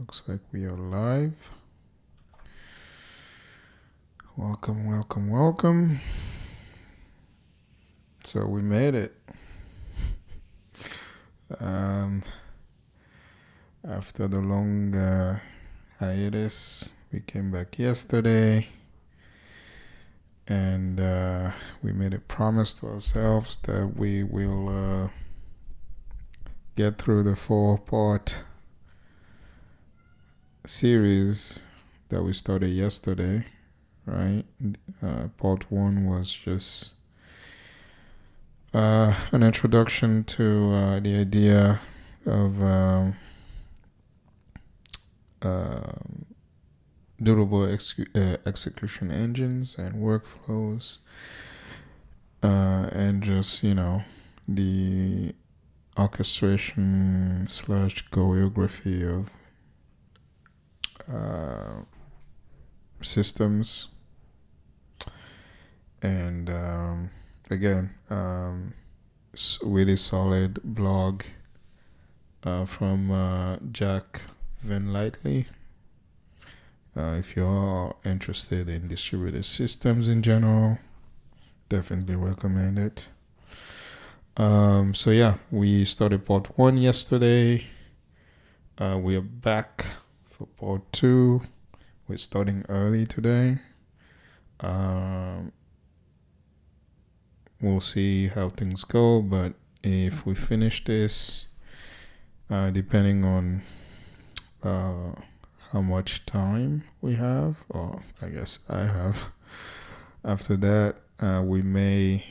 Looks like we are live. Welcome. So we made it. After the long hiatus, we came back yesterday and we made a promise to ourselves that we will get through the 4-part series that we started yesterday, right? Part 1 was just an introduction to the idea of durable execution engines and workflows, and just the orchestration / choreography of systems. And again, really solid blog from Jack Vanlightly. If you are interested in distributed systems in general, definitely recommend it. So yeah, we started part 1 yesterday. We are back for part 2. We're starting early today. We'll see how things go, but if we finish this, depending on how much time we have, or I guess I have, after that, we may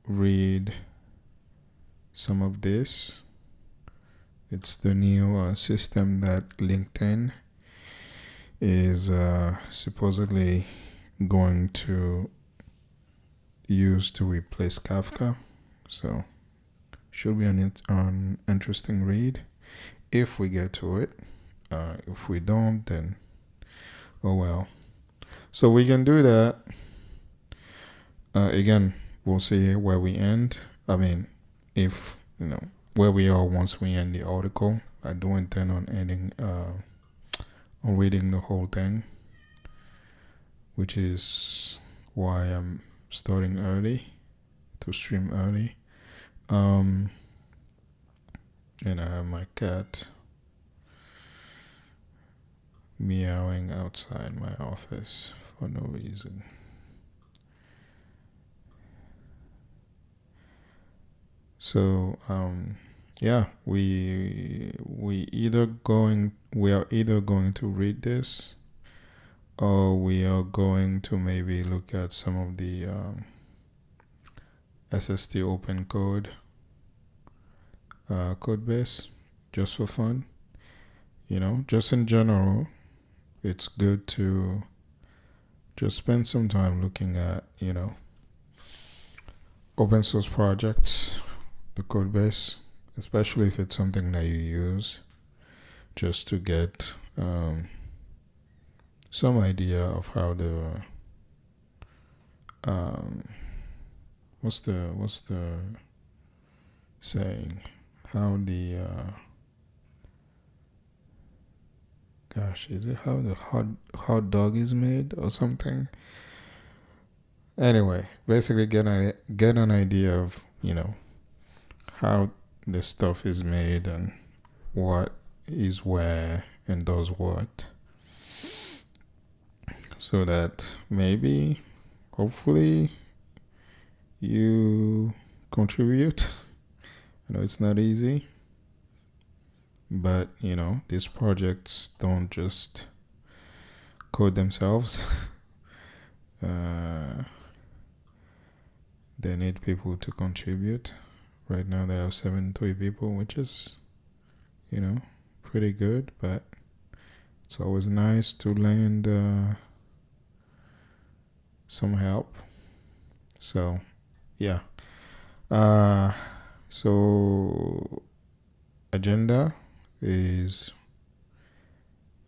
read some of this. It's the new system that LinkedIn is supposedly going to use to replace Kafka. So should be an interesting read if we get to it. If we don't, then oh well. So we can do that. Again, we'll see where we end. I mean, if where we are once we end the article. I do intend on ending on reading the whole thing, which is why I'm starting early, to stream early. And I have my cat meowing outside my office for no reason. So yeah, we are either going to read this, or we are going to maybe look at some of the SST open code base, just for fun. Just in general, it's good to just spend some time looking at open source projects, the code base, especially if it's something that you use, just to get some idea of how the what's the saying, how the is it how the hot dog is made or something? Anyway, basically get an idea of how the stuff is made and what is where and does what, so that maybe, hopefully, you contribute. I know it's not easy, but these projects don't just code themselves. They need people to contribute. Right now they have 73 people, which is pretty good, but it's always nice to lend some help. So yeah, so agenda is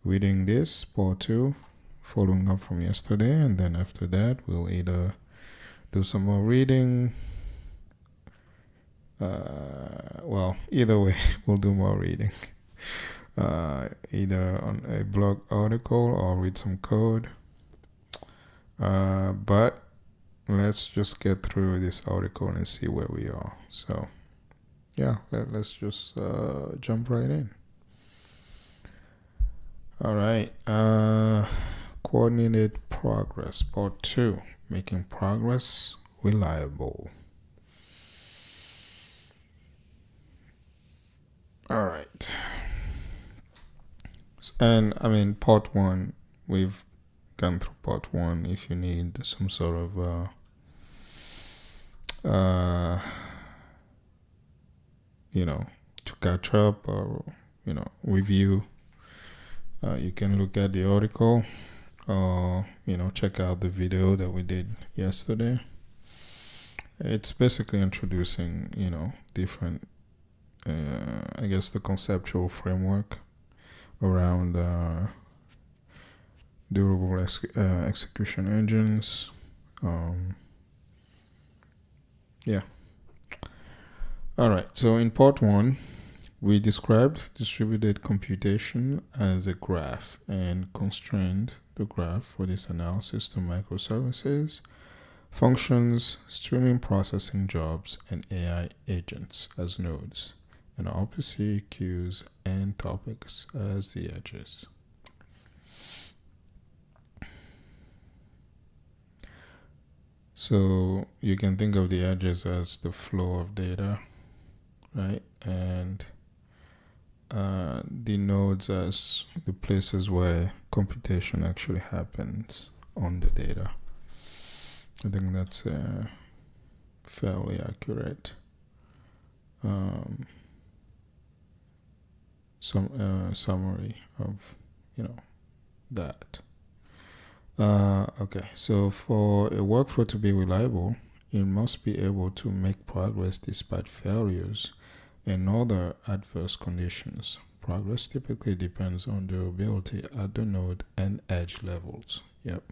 reading this part 2, following up from yesterday, and then after that we'll either do some more reading, Well, either way, we'll do more reading. Either on a blog article or read some code. But let's just get through this article and see where we are. So, yeah, let's just jump right in. All right. Coordinated progress, part 2, making progress reliable. All right. And I mean, part 1, we've gone through part 1. If you need some sort of to catch up or review, you can look at the article or check out the video that we did yesterday. It's basically introducing different I guess the conceptual framework around durable execution engines. Yeah. All right. So in part 1, we described distributed computation as a graph and constrained the graph for this analysis to microservices, functions, streaming processing jobs, and AI agents as nodes, and RPC, queues, and topics as the edges. So you can think of the edges as the flow of data, right? And the nodes as the places where computation actually happens on the data. I think that's fairly accurate. Some summary of that. Okay, so for a workflow to be reliable, it must be able to make progress despite failures and other adverse conditions. Progress typically depends on durability at the node and edge levels. Yep.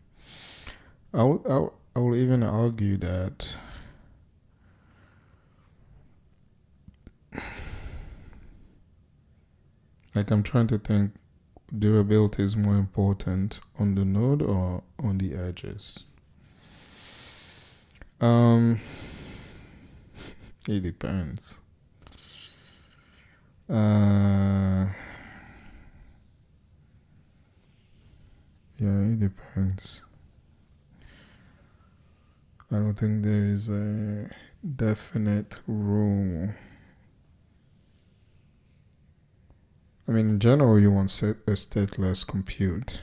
I will even argue that I'm trying to think, durability is more important on the node or on the edges. It depends. Yeah, it depends. I don't think there is a definite rule. I mean, in general, you want a stateless compute.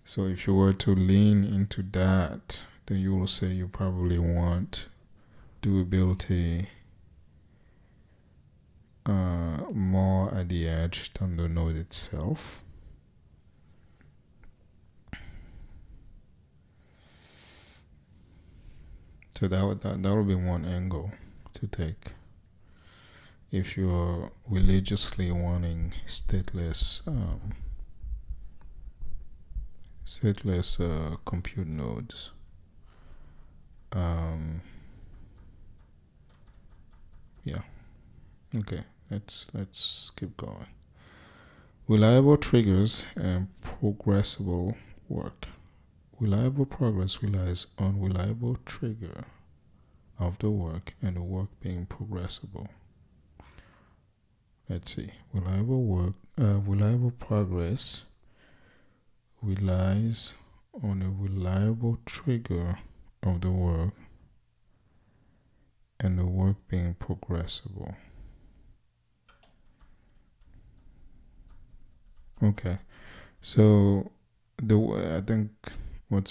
So if you were to lean into that, then you will say you probably want durability more at the edge than the node itself. So that would be one angle to take if you're religiously wanting stateless compute nodes. Yeah. Okay. Let's keep going. Reliable triggers and progressible work. Reliable progress relies on reliable trigger of the work and the work being progressible. Let's see. Reliable progress relies on a reliable trigger of the work and the work being progressible. Okay, so I think one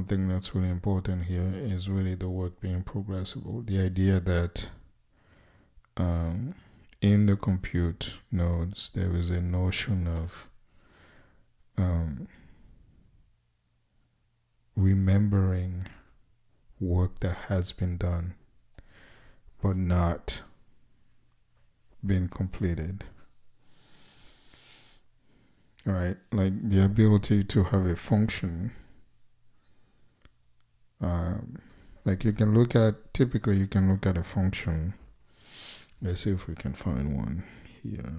thing that's really important here is really the work being progressible. The idea that in the compute nodes there is a notion of remembering work that has been done but not been completed. All right, like the ability to have a function like you can look at, typically you can look at a function. Let's see if we can find one here.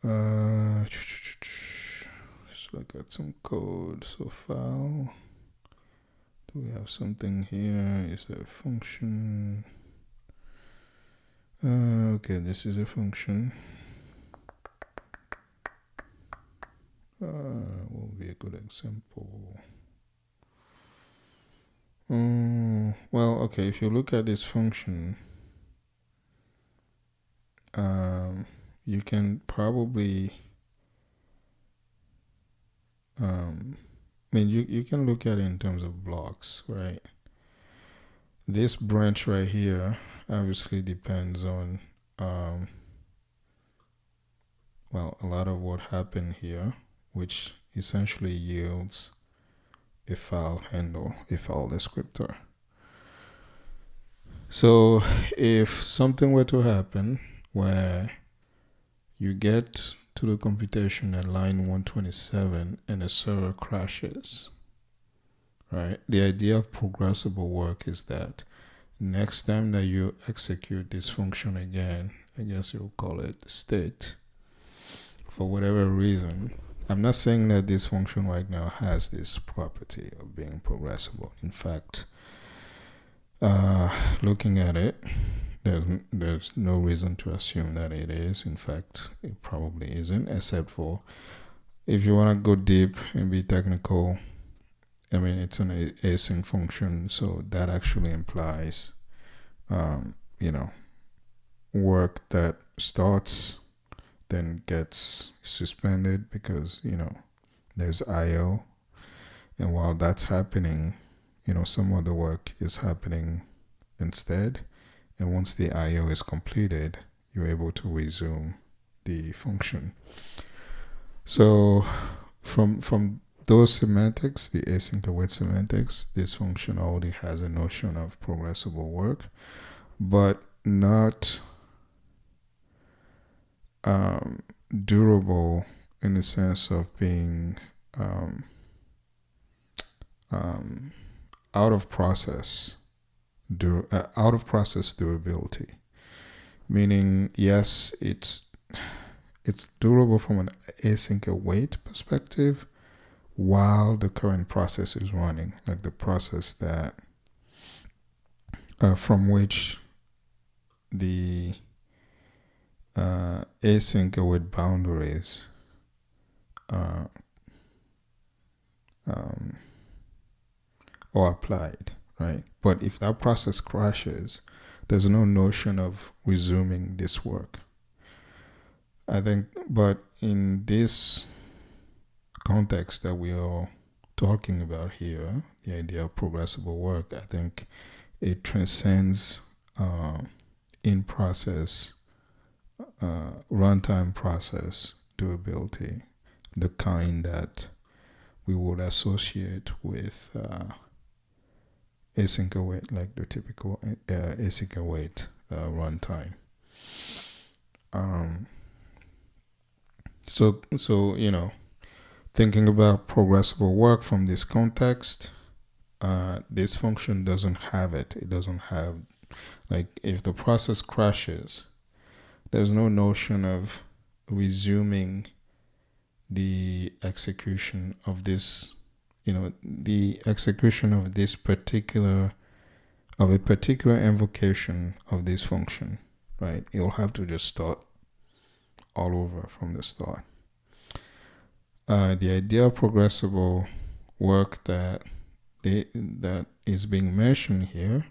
Let's look at some code. So file. Do we have something here? Is there a function? Okay, this is a function. Will be a good example. Well, okay, if you look at this function, you can probably, you can look at it in terms of blocks, right? This branch right here obviously depends on, well, a lot of what happened here, which essentially yields a file handle, a file descriptor. So if something were to happen where you get to the computation at line 127 and the server crashes, right? The idea of progressible work is that next time that you execute this function again, I guess you'll call it state, for whatever reason. I'm not saying that this function right now has this property of being progressible. In fact, looking at it, there's no reason to assume that it is. In fact, it probably isn't, except for if you want to go deep and be technical. I mean, it's an async function, so that actually implies, work that starts then gets suspended because, there's IO. And while that's happening, some other work is happening instead. And once the IO is completed, you're able to resume the function. So from those semantics, the async await semantics, this function already has a notion of progressible work, but not durable in the sense of being out of process durability. Meaning, yes, it's durable from an async await perspective while the current process is running, like the process that from which the async await boundaries are applied, right? But if that process crashes, there's no notion of resuming this work. I think, but in this context that we are talking about here, the idea of progressible work, I think it transcends in-process, runtime process durability, the kind that we would associate with async await, like the typical async await runtime. So thinking about progressible work from this context, this function doesn't have it. It doesn't have, like, if the process crashes, there's no notion of resuming the execution of this, the execution of a particular invocation of this function, right? It'll have to just start all over from the start. The idea of progressible work that is being mentioned here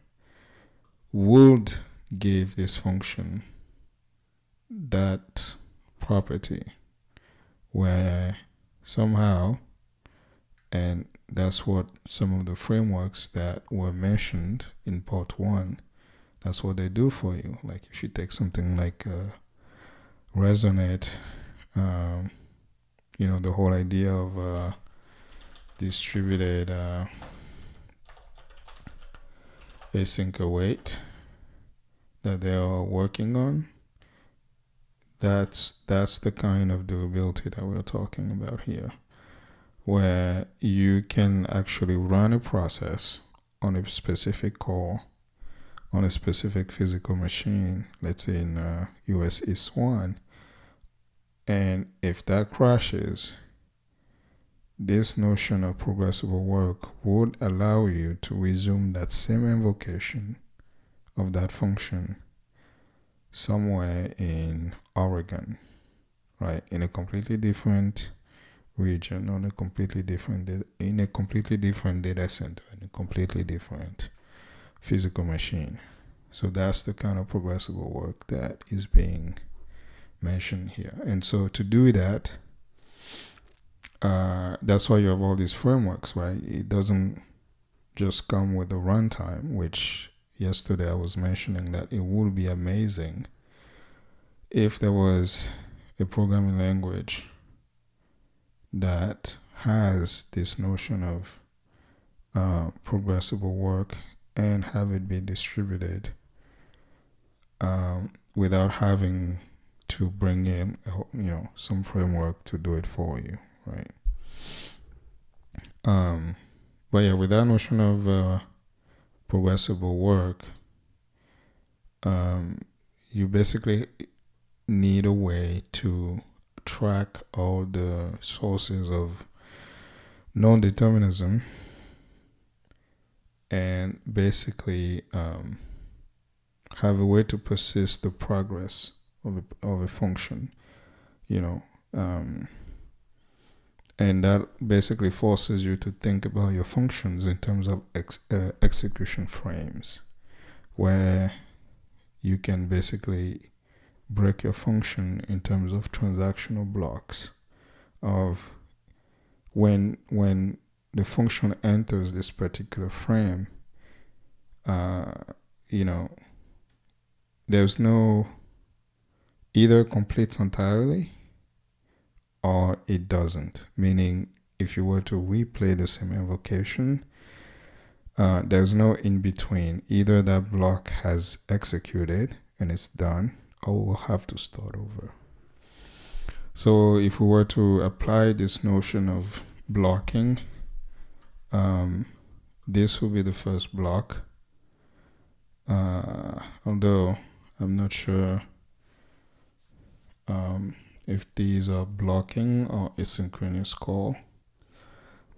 would give this function that property where somehow, and that's what some of the frameworks that were mentioned in part 1, that's what they do for you. Like if you take something like Resonate, the whole idea of distributed async await that they are working on, that's the kind of durability that we're talking about here. where you can actually run a process on a specific core, on a specific physical machine, let's say in US East 1, and if that crashes, this notion of progressible work would allow you to resume that same invocation of that function somewhere in Oregon, right? In a completely different region, on a completely different in a completely different data center, in a completely different physical machine. So that's the kind of progressible work that is being mentioned here. And so to do that, that's why you have all these frameworks, right? It doesn't just come with the runtime, which yesterday I was mentioning that it would be amazing if there was a programming language that has this notion of progressible work and have it be distributed without having to bring in some framework to do it for you, right? But yeah, with that notion of progressible work, you basically need a way to track all the sources of non-determinism and basically have a way to persist the progress of a function, and that basically forces you to think about your functions in terms of execution frames, where you can basically break your function in terms of transactional blocks of when the function enters this particular frame, there's no either completes entirely or it doesn't. Meaning, if you were to replay the same invocation, there's no in between. Either that block has executed and it's done, or we'll have to start over. So if we were to apply this notion of blocking, this will be the first block. Although I'm not sure if these are blocking or asynchronous call,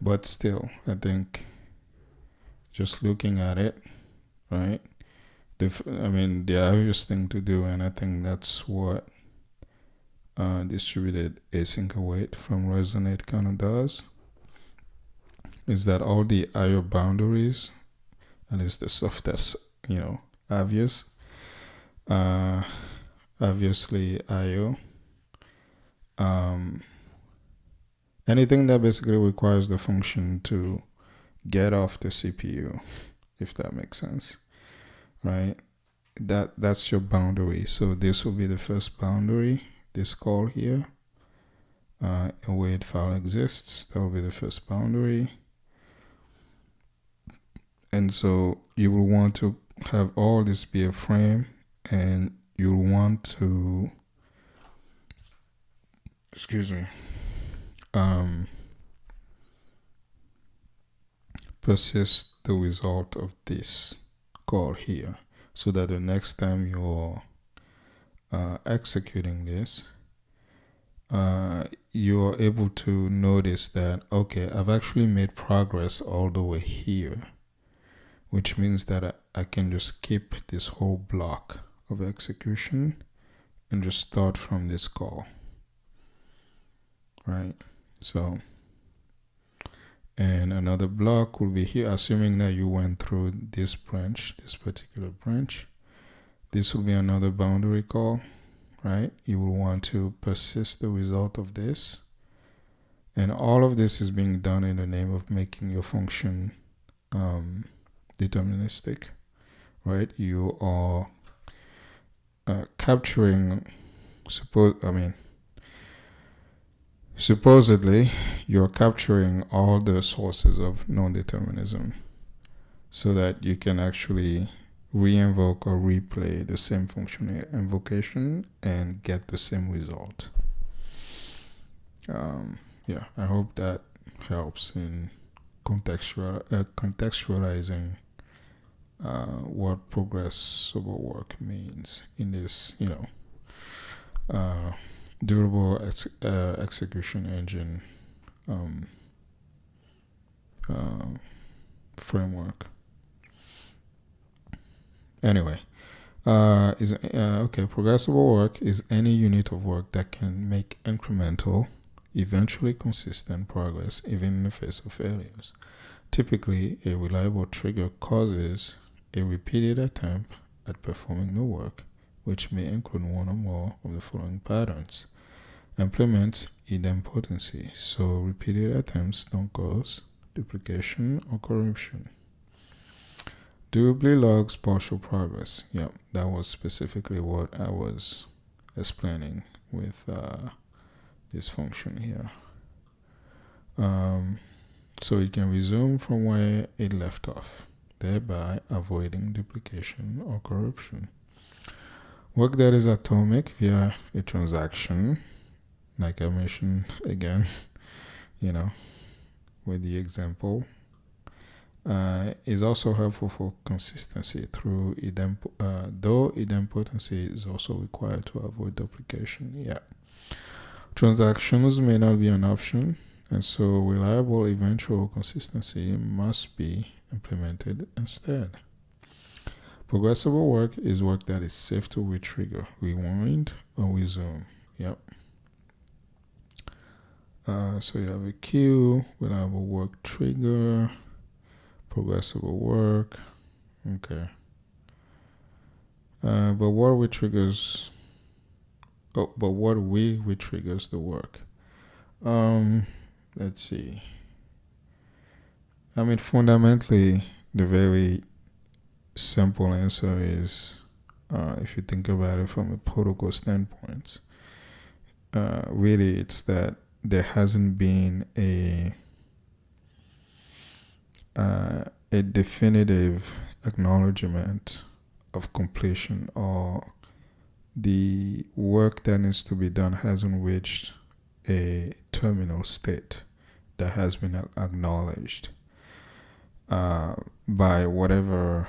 but still, I think just looking at it, right? The obvious thing to do, and I think that's what distributed async await from Resonate kind of does, is that all the IO boundaries, at least the stuff that's obvious, obviously IO, anything that basically requires the function to get off the CPU, if that makes sense, right? That's your boundary. So this will be the first boundary, this call here. Await file exists, that will be the first boundary. And so you will want to have all this be a frame, and you'll want to persist the result of this call here, so that the next time you're executing this, you're able to notice that, okay, I've actually made progress all the way here, which means that I can just skip this whole block of execution and just start from this call, right? So, and another block will be here, assuming that you went through this branch, this particular branch. This will be another boundary call, right? You will want to persist the result of this. And all of this is being done in the name of making your function deterministic, right? You are capturing, supposedly, you're capturing all the sources of non-determinism so that you can actually re-invoke or replay the same function invocation and get the same result. I hope that helps in contextualizing what progressible work means in this, durable execution engine framework. Anyway, progressible work is any unit of work that can make incremental, eventually consistent progress even in the face of failures. Typically, a reliable trigger causes a repeated attempt at performing the work, which may include one or more of the following patterns. Implements idempotency, so repeated attempts don't cause duplication or corruption. Durably logs partial progress. Yep, that was specifically what I was explaining with this function here. So it can resume from where it left off, thereby avoiding duplication or corruption. Work that is atomic via a transaction, like I mentioned again, with the example, is also helpful for consistency through though idempotency is also required to avoid duplication. Yeah. Transactions may not be an option, and so reliable eventual consistency must be implemented instead. Progressible work is work that is safe to retrigger, rewind, or resume. Yep. So you have a queue, reliable work trigger, progressible work. Okay. But what retriggers the work? Let's see. I mean, fundamentally, the very simple answer is, if you think about it from a protocol standpoint, really it's that there hasn't been a definitive acknowledgement of completion, or the work that needs to be done hasn't reached a terminal state that has been acknowledged by whatever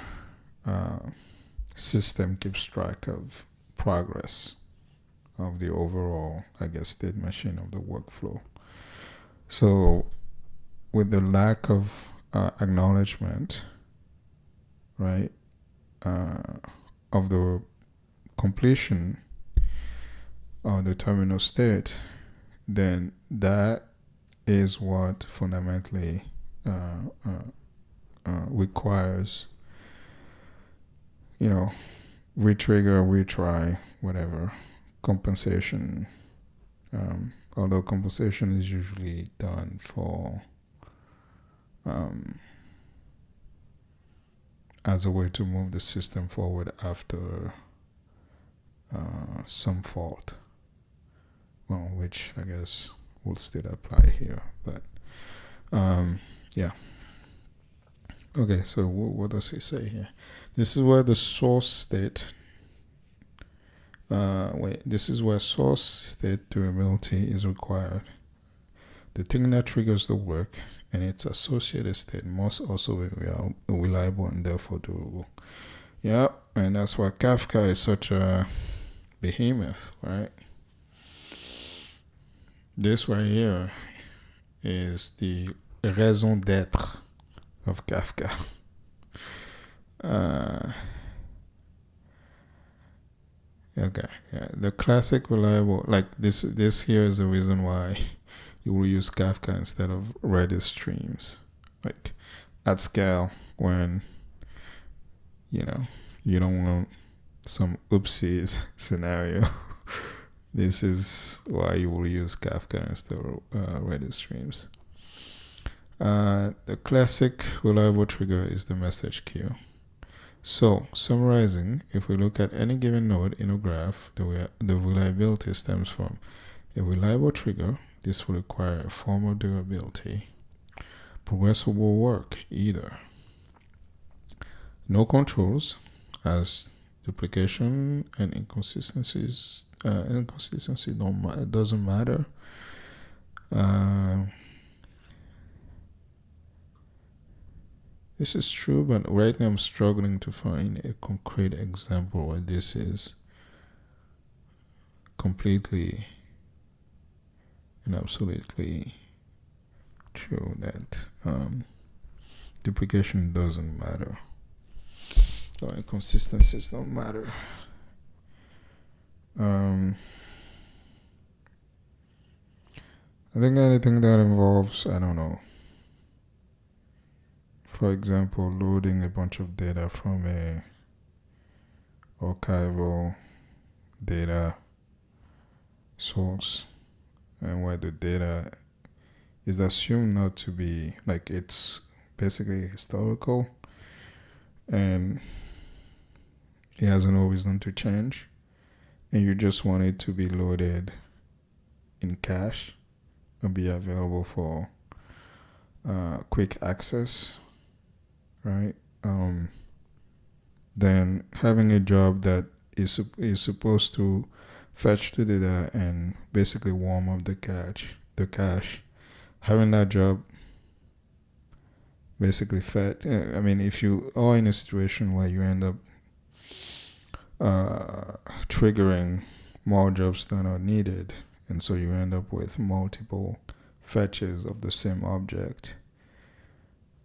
system keeps track of progress of the overall, state machine of the workflow. So with the lack of acknowledgement, right, of the completion of the terminal state, then that is what fundamentally requires, retrigger, retry, whatever, compensation. Although compensation is usually done for as a way to move the system forward after some fault, which I guess will still apply here, but yeah. Okay, so what does he say here? This is where the source state this is where source state durability is required. The thing that triggers the work and its associated state must also be reliable and therefore durable. Yeah, and that's why Kafka is such a behemoth, right? This right here is the raison d'être of Kafka. Okay, yeah, the classic reliable, like this here is the reason why you will use Kafka instead of Redis streams, like at scale, when you don't want some oopsies scenario. This is why you will use Kafka instead of Redis streams. The classic reliable trigger is the message queue. So, summarizing, if we look at any given node in a graph, the reliability stems from a reliable trigger. This will require a form of durability. Progressible work, either. No controls, as duplication and inconsistencies. Inconsistency doesn't matter. This is true, but right now I'm struggling to find a concrete example where this is completely and absolutely true, that duplication doesn't matter, or inconsistencies don't matter. I think anything that involves, I don't know, for example, loading a bunch of data from a archival data source, and where the data is assumed not to be, like, it's basically historical and it hasn't always done to change, and you just want it to be loaded in cache and be available for quick access, right? Then having a job that is supposed to fetch the data and basically warm up the cache, having that job basically fed. I mean, if you are in a situation where you end up triggering more jobs than are needed, and so you end up with multiple fetches of the same object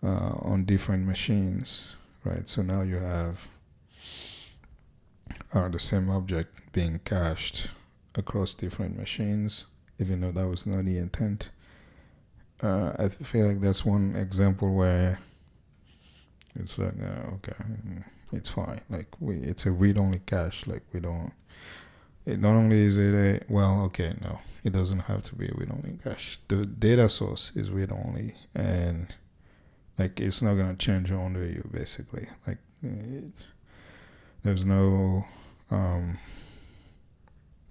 on different machines, right? So now you have the same object being cached across different machines, even though that was not the intent. I feel like that's one example where it's like, okay, it's fine. Like, it's a read-only cache. Like, we don't. It not only is it no, it doesn't have to be a read-only cache. The data source is read-only, and like, it's not gonna change under you, basically. Like, there's no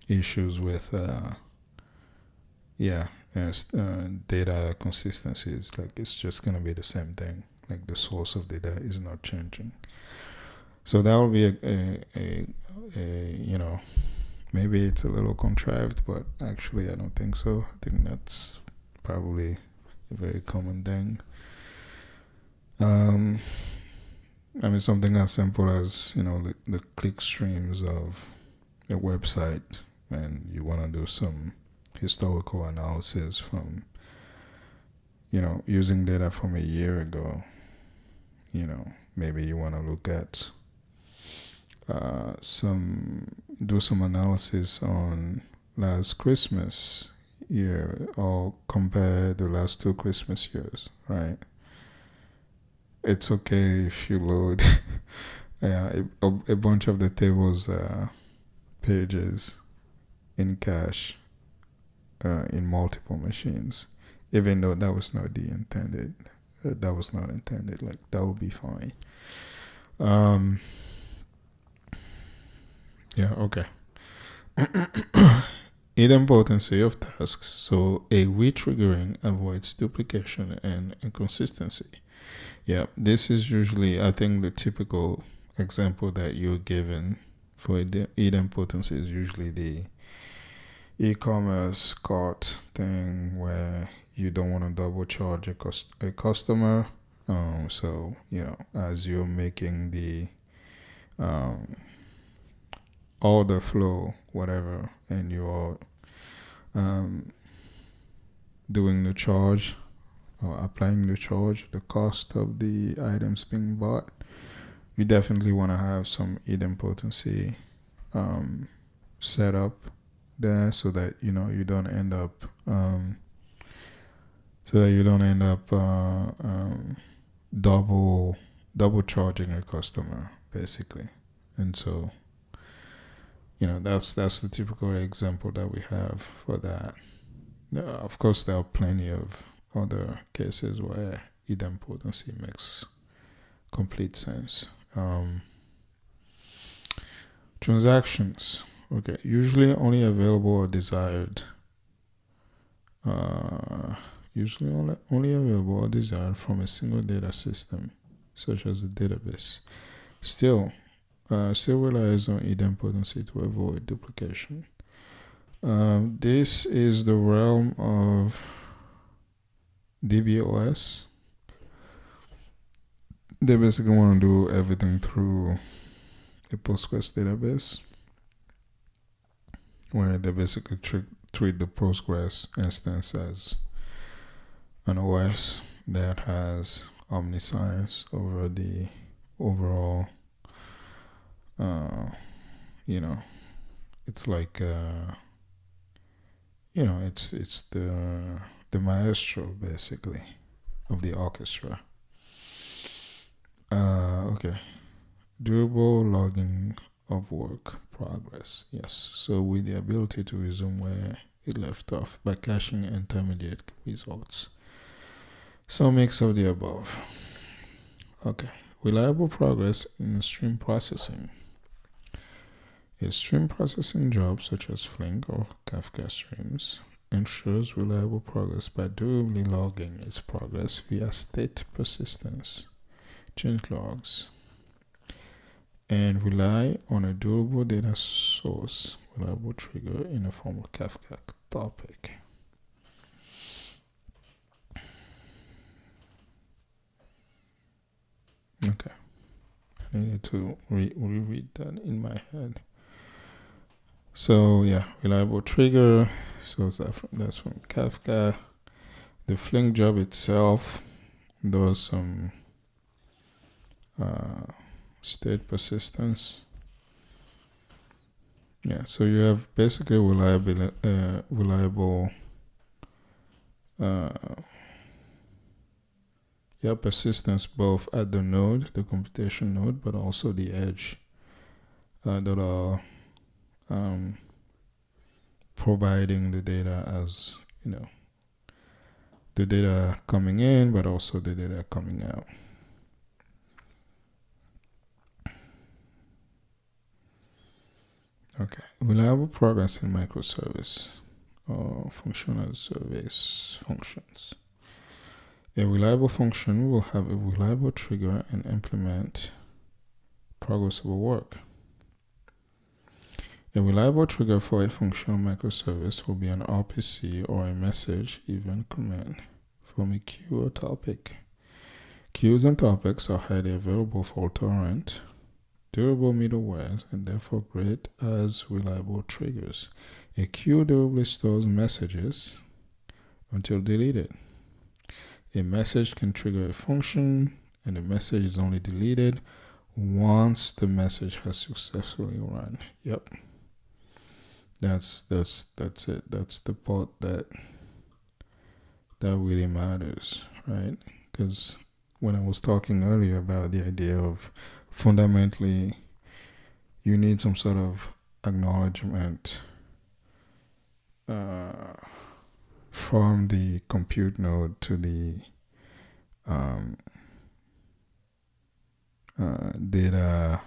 issues with data consistencies. Like, it's just gonna be the same thing. Like, the source of data is not changing. So that will be a maybe it's a little contrived, but actually I don't think so. I think that's probably a very common thing. I mean, something as simple as, the click streams of a website, and you want to do some historical analysis from, using data from a year ago. Maybe you want to look at do some analysis on last Christmas year, or compare the last 2 Christmas years, right? It's okay if you load a bunch of the tables pages in cache in multiple machines, even though that was not intended. Like, that would be fine. Okay. Idempotency of tasks. So a retriggering avoids duplication and inconsistency. Yeah, this is usually, I think, the typical example that you're given for idempotency is usually the e-commerce cart thing, where you don't want to double charge a customer. So, as you're making the order flow, whatever, and you're doing the charge, or applying the charge, the cost of the items being bought, you definitely want to have some idempotency set up there, so that you don't end up double charging a customer, basically. And so that's the typical example that we have for that. Of course, there are plenty of other cases where idempotency makes complete sense. Transactions. Okay, usually only available or desired. Usually only available or desired from a single data system, such as a database. Still relies on idempotency to avoid duplication. This is the realm of DBOS. they basically want to do everything through a Postgres database, where they basically treat the Postgres instance as an OS that has omniscience over the overall, you know, it's like, it's the maestro basically of the orchestra. Okay, durable logging of work progress. Yes, so with the ability to resume where it left off by caching intermediate results. Some mix of the above. Okay, reliable progress in stream processing. A stream processing job such as Flink or Kafka streams ensures reliable progress by durably logging its progress via state persistence, change logs, and rely on a durable data source, reliable trigger in the form of Kafka topic. Okay, I needed to reread that in my head. So yeah, reliable trigger. So that's from Kafka. The Flink job itself does some state persistence. Yeah, so you have basically reliable persistence both at the node, the computation node, but also the edge that are providing the data as, the data coming in, but also the data coming out. Okay, reliable progress in microservice or functional service functions. A reliable function will have a reliable trigger and implement progressible work. A reliable trigger for a functional microservice will be an RPC or a message event command from a queue or topic. Queues and topics are highly available fault-tolerant, durable middlewares, and therefore great as reliable triggers. A queue durably stores messages until deleted. A message can trigger a function, and the message is only deleted once the message has successfully run. Yep. That's it. That's the part that really matters, right? Because when I was talking earlier about the idea of fundamentally you need some sort of acknowledgement from the compute node to the data,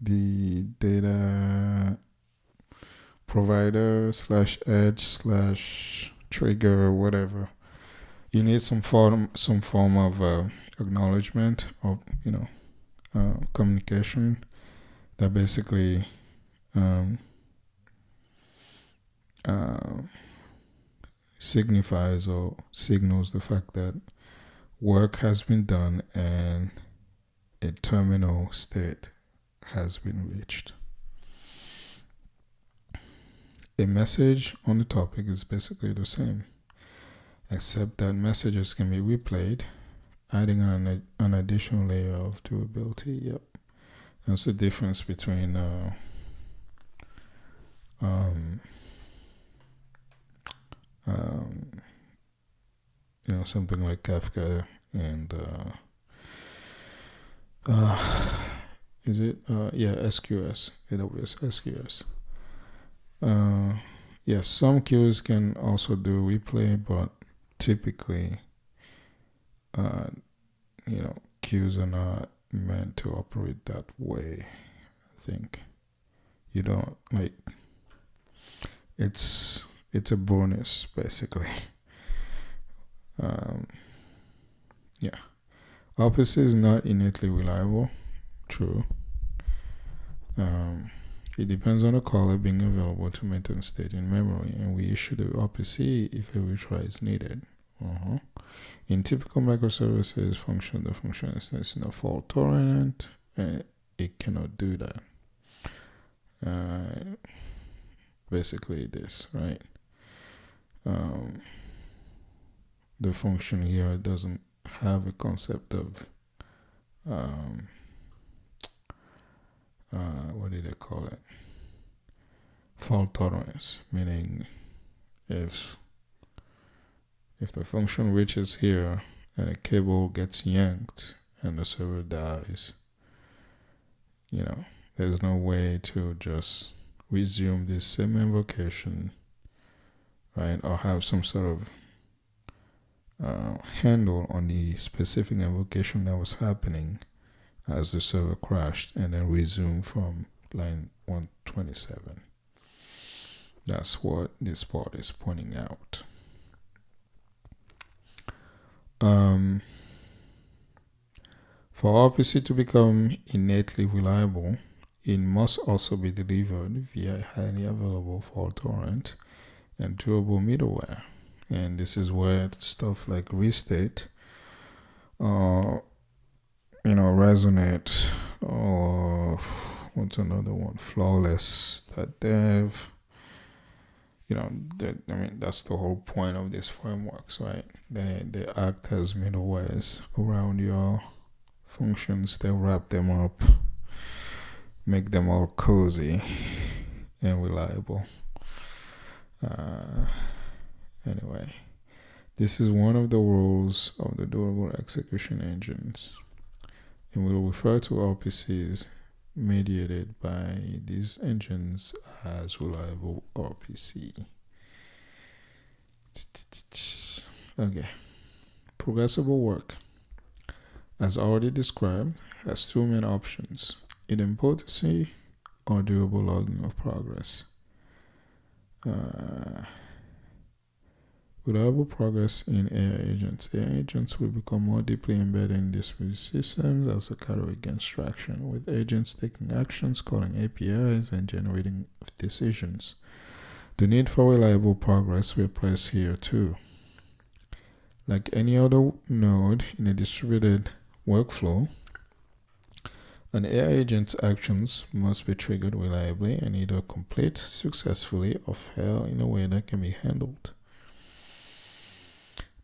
the data provider / edge / trigger or whatever. You need some form of acknowledgement of communication that basically signifies or signals the fact that work has been done and a terminal state has been reached. A message on the topic is basically the same, except that messages can be replayed, adding an additional layer of durability. Yep, that's the difference between something like Kafka and is it SQS, AWS SQS. Yes, some queues can also do replay, but typically queues are not meant to operate that way. I think you don't like it's a bonus basically. RPC is not innately reliable. True. It depends on the caller being available to maintain state in memory, and we issue the RPC if a retry is needed. In typical microservices function, the function is not fault tolerant, and it cannot do that. Basically this, right? The function here doesn't have a concept of what did they call it? Fault tolerance, meaning if the function reaches here and a cable gets yanked and the server dies, there's no way to just resume this same invocation, right? Or have some sort of handle on the specific invocation that was happening as the server crashed and then resume from line 127. That's what this part is pointing out. For RPC to become innately reliable, it must also be delivered via highly available fault-tolerant and durable middleware. And this is where stuff like restate, resonate, or what's another one? Flawless.dev. That's the whole point of these frameworks, right? They act as middlewares around your functions. They wrap them up, make them all cozy and reliable. Anyway, this is one of the rules of the durable execution engines, and we'll refer to RPCs mediated by these engines as reliable RPC. Okay, progressible work, as already described, has two main options: idempotency or durable logging of progress. Reliable progress in AI agents. AI agents will become more deeply embedded in distributed systems as a cattle against traction, with agents taking actions, calling APIs, and generating decisions. The need for reliable progress will place here too. Like any other node in a distributed workflow, an AI agent's actions must be triggered reliably and either complete successfully or fail in a way that can be handled.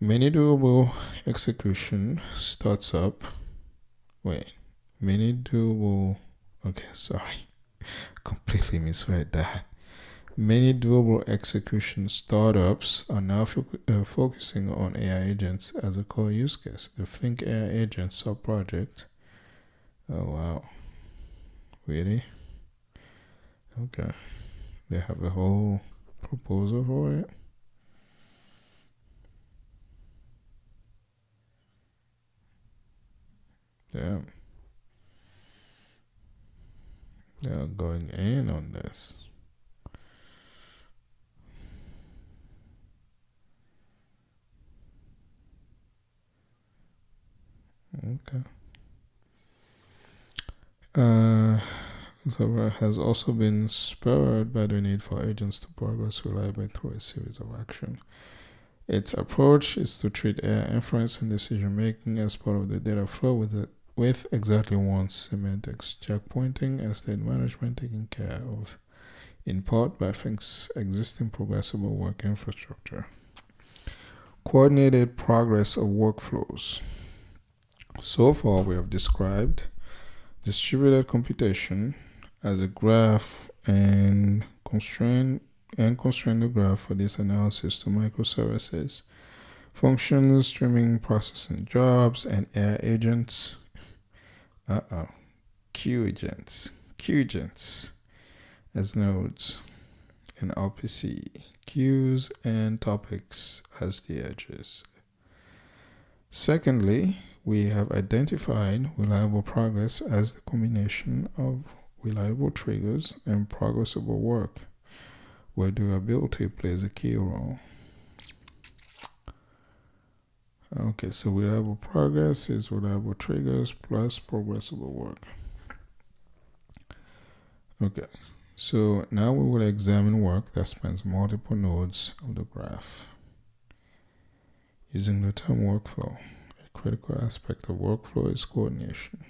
Many durable execution starts up. Completely misread that. Many durable execution startups are now focusing on AI agents as a core use case. The Think AI Agent sub-project. Oh wow. Really? Okay. They have a whole proposal for it. Yeah. They are going in on this. Okay. So has also been spurred by the need for agents to progress reliably through a series of actions. Its approach is to treat AI inference and decision making as part of the data flow with exactly one semantics: checkpointing and state management taken care of, in part by Think's existing progressible work infrastructure. Coordinated progress of workflows. So far, we have described distributed computation as a graph and constrain the graph for this analysis to microservices, functions, streaming, processing jobs, and AI agents. Q agents as nodes, and RPC, queues, and topics as the edges. Secondly, we have identified reliable progress as the combination of reliable triggers and progressible work, where durability plays a key role. Okay, so reliable progress is reliable triggers plus progressible work. Okay, so now we will examine work that spans multiple nodes of the graph. Using the term workflow, a critical aspect of workflow is coordination.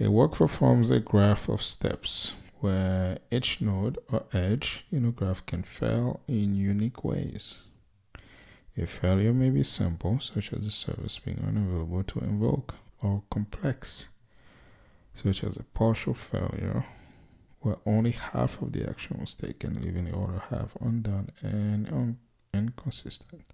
A workflow forms a graph of steps where each node or edge in a graph can fail in unique ways. A failure may be simple, such as a service being unavailable to invoke, or complex, such as a partial failure where only half of the action was taken, leaving the other half undone and inconsistent.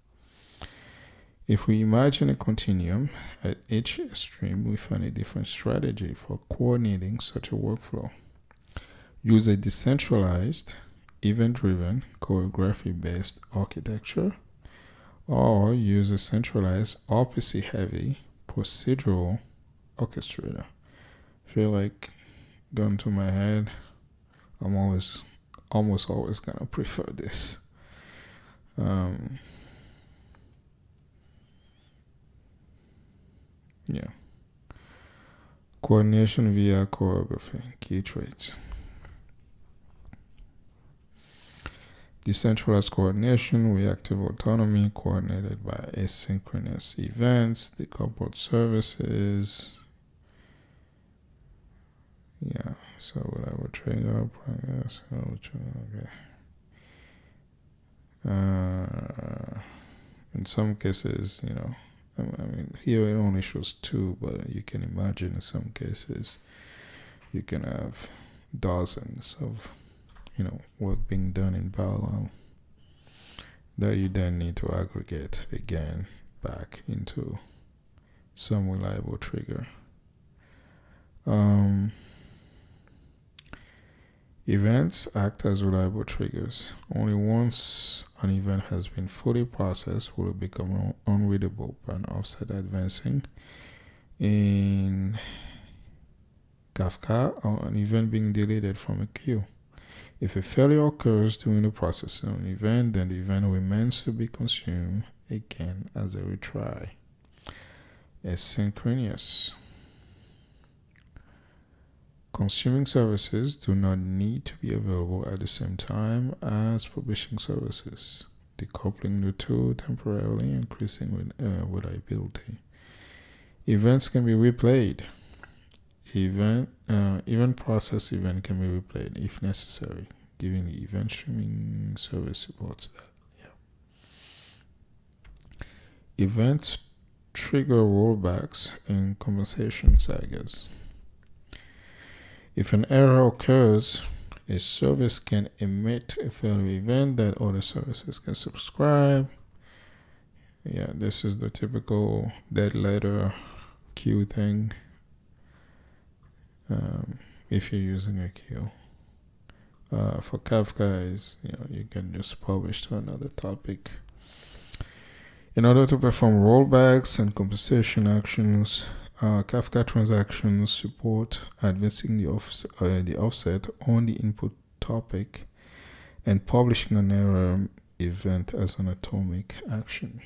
If we imagine a continuum, at each extreme we find a different strategy for coordinating such a workflow. Use a decentralized, event-driven, choreography-based architecture, or use a centralized, RPC-heavy, procedural orchestrator. I feel like going to my head, I'm almost always gonna prefer this. Yeah. Coordination via choreography. Key traits. Decentralized coordination, reactive autonomy, coordinated by asynchronous events, decoupled services. Yeah, so whatever trigger, progress, okay. In some cases, I mean, here it only shows 2, but you can imagine in some cases you can have dozens of, work being done in parallel that you then need to aggregate again back into some reliable trigger. Events act as reliable triggers. Only once an event has been fully processed will it become unreadable by an offset advancing. In Kafka, or an event being deleted from a queue. If a failure occurs during the processing of an event, then the event remains to be consumed again as a retry. Asynchronous. Consuming services do not need to be available at the same time as publishing services, decoupling the two temporarily, increasing reliability. Events can be replayed. Even process event can be replayed if necessary, given the event streaming service supports that. Yeah. Events trigger rollbacks in compensation sagas. If an error occurs, a service can emit a failure event that other services can subscribe. Yeah, this is the typical dead letter queue thing. If you're using a queue. For Kafka is, you can just publish to another topic. In order to perform rollbacks and compensation actions, Kafka transactions support advancing the offset on the input topic and publishing an error event as an atomic action.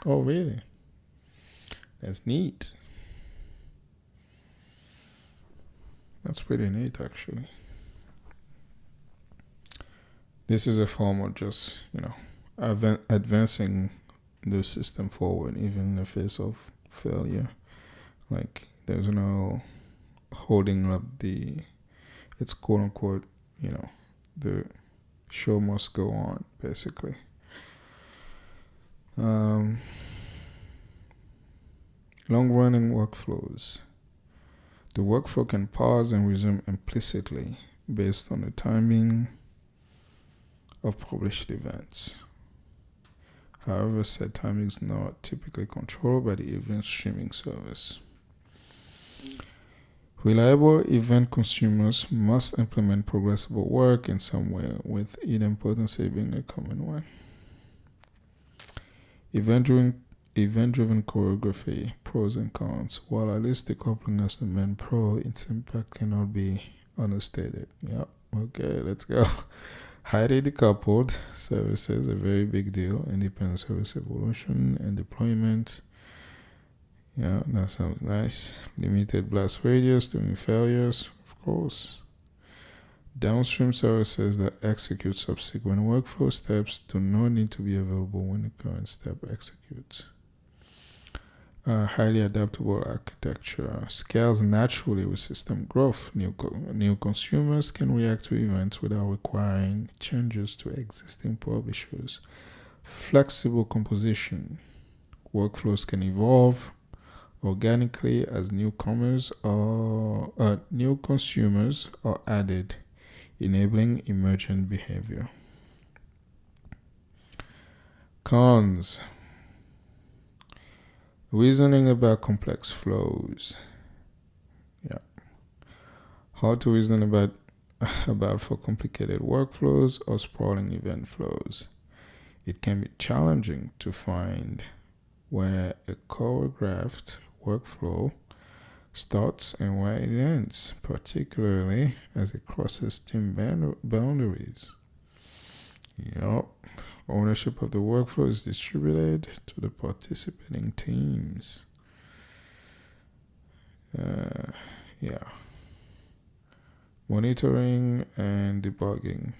Oh, really? That's neat. That's pretty neat, actually. This is a form of just, advancing the system forward, even in the face of failure. Like, there's no holding up it's quote unquote, the show must go on, basically. Long running workflows. The workflow can pause and resume implicitly based on the timing of published events. However, said timing is not typically controlled by the event streaming service. Reliable event consumers must implement progressible work in some way, with idempotency being a common one. Event-driven choreography, pros and cons. While at least decoupling is the main pro, its impact cannot be understated. Yep, okay, let's go. Highly decoupled services, a very big deal. Independent service evolution and deployment. Yeah, that sounds nice. Limited blast radius during failures, of course. Downstream services that execute subsequent workflow steps do not need to be available when the current step executes. Highly adaptable architecture scales naturally with system growth. New consumers can react to events without requiring changes to existing publishers. Flexible composition. Workflows can evolve organically as new consumers are added, enabling emergent behavior. Cons. Reasoning about complex flows. Yeah. Hard to reason about for complicated workflows or sprawling event flows. It can be challenging to find where a choreographed workflow starts and where it ends, particularly as it crosses team boundaries. Yup. Ownership of the workflow is distributed to the participating teams. Yeah. Monitoring and debugging.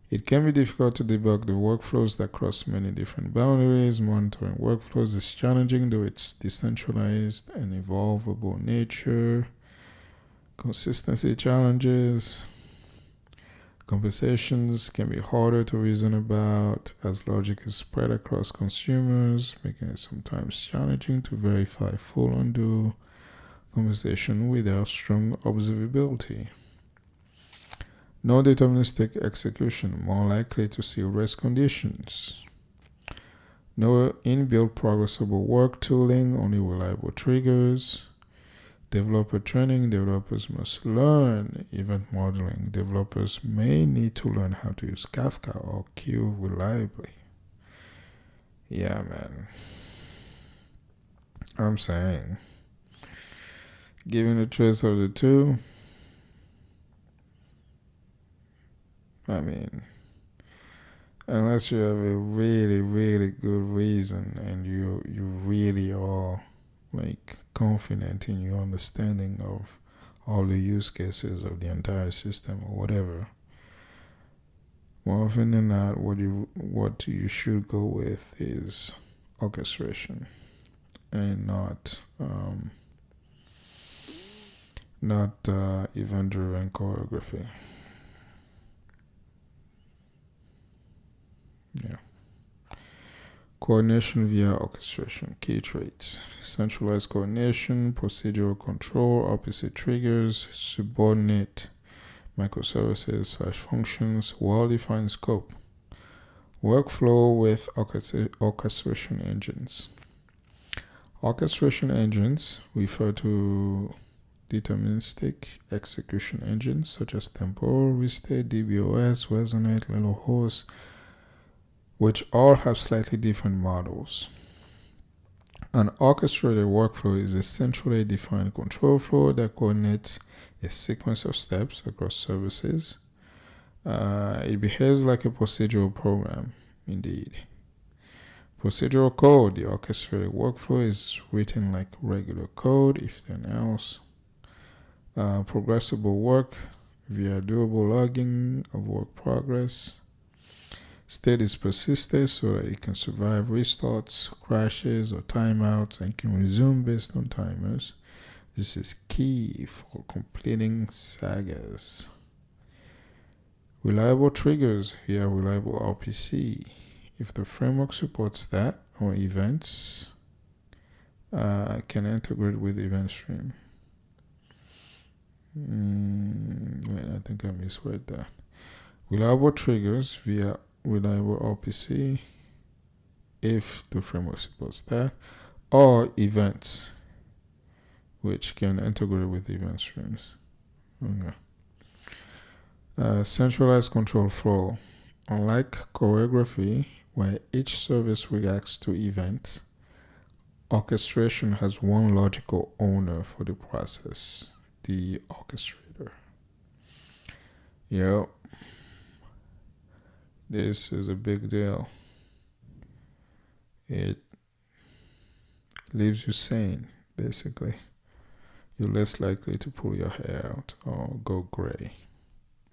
It can be difficult to debug the workflows that cross many different boundaries. Monitoring workflows is challenging due to its decentralized and evolvable nature. Consistency challenges. Conversations can be harder to reason about as logic is spread across consumers, making it sometimes challenging to verify full undo conversation without strong observability. No deterministic execution, more likely to see race conditions. No inbuilt progressible work tooling, only reliable triggers. Developer training, developers must learn event modeling. Developers may need to learn how to use Kafka or queue reliably. Yeah, man. I'm saying, given the choice of the two, I mean, unless you have a really, really good reason and you really are like confident in your understanding of all the use cases of the entire system or whatever, more often than not, what you should go with is orchestration and not event-driven choreography. Yeah. Coordination via orchestration. Key traits. Centralized coordination, procedural control, opposite triggers, subordinate microservices/functions, well-defined scope. Workflow with orchestration engines. Orchestration engines refer to deterministic execution engines such as Temporal, Restate, DBOS, Resonate, LittleHorse, which all have slightly different models. An orchestrated workflow is a centrally defined control flow that coordinates a sequence of steps across services. It behaves like a procedural program, indeed. Procedural code, the orchestrated workflow is written like regular code, if then else. Progressible work via doable logging of work progress. State is persisted so that it can survive restarts, crashes, or timeouts and can resume based on timers. This is key for completing sagas. Reliable triggers via reliable RPC. If the framework supports that, or events can integrate with event stream. Wait, I think I misread that. Reliable triggers via reliable RPC if the framework supports that, or events which can integrate with event streams. Okay. Centralized control flow. Unlike choreography, where each service reacts to events, orchestration has one logical owner for the process, the orchestrator. Yep. This is a big deal. It leaves you sane, basically. You're less likely to pull your hair out or go gray.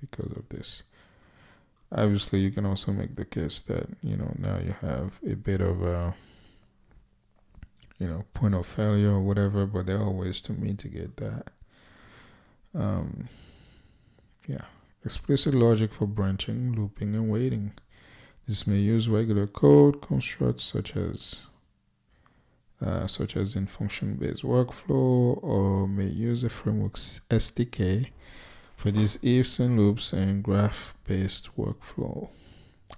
because of this. Obviously, you can also make the case that, now you have a bit of a, point of failure or whatever, but there are ways to mitigate that. Yeah. Explicit logic for branching, looping, and waiting. This may use regular code constructs such as in function-based workflow, or may use a framework's SDK for these ifs and loops and graph-based workflow.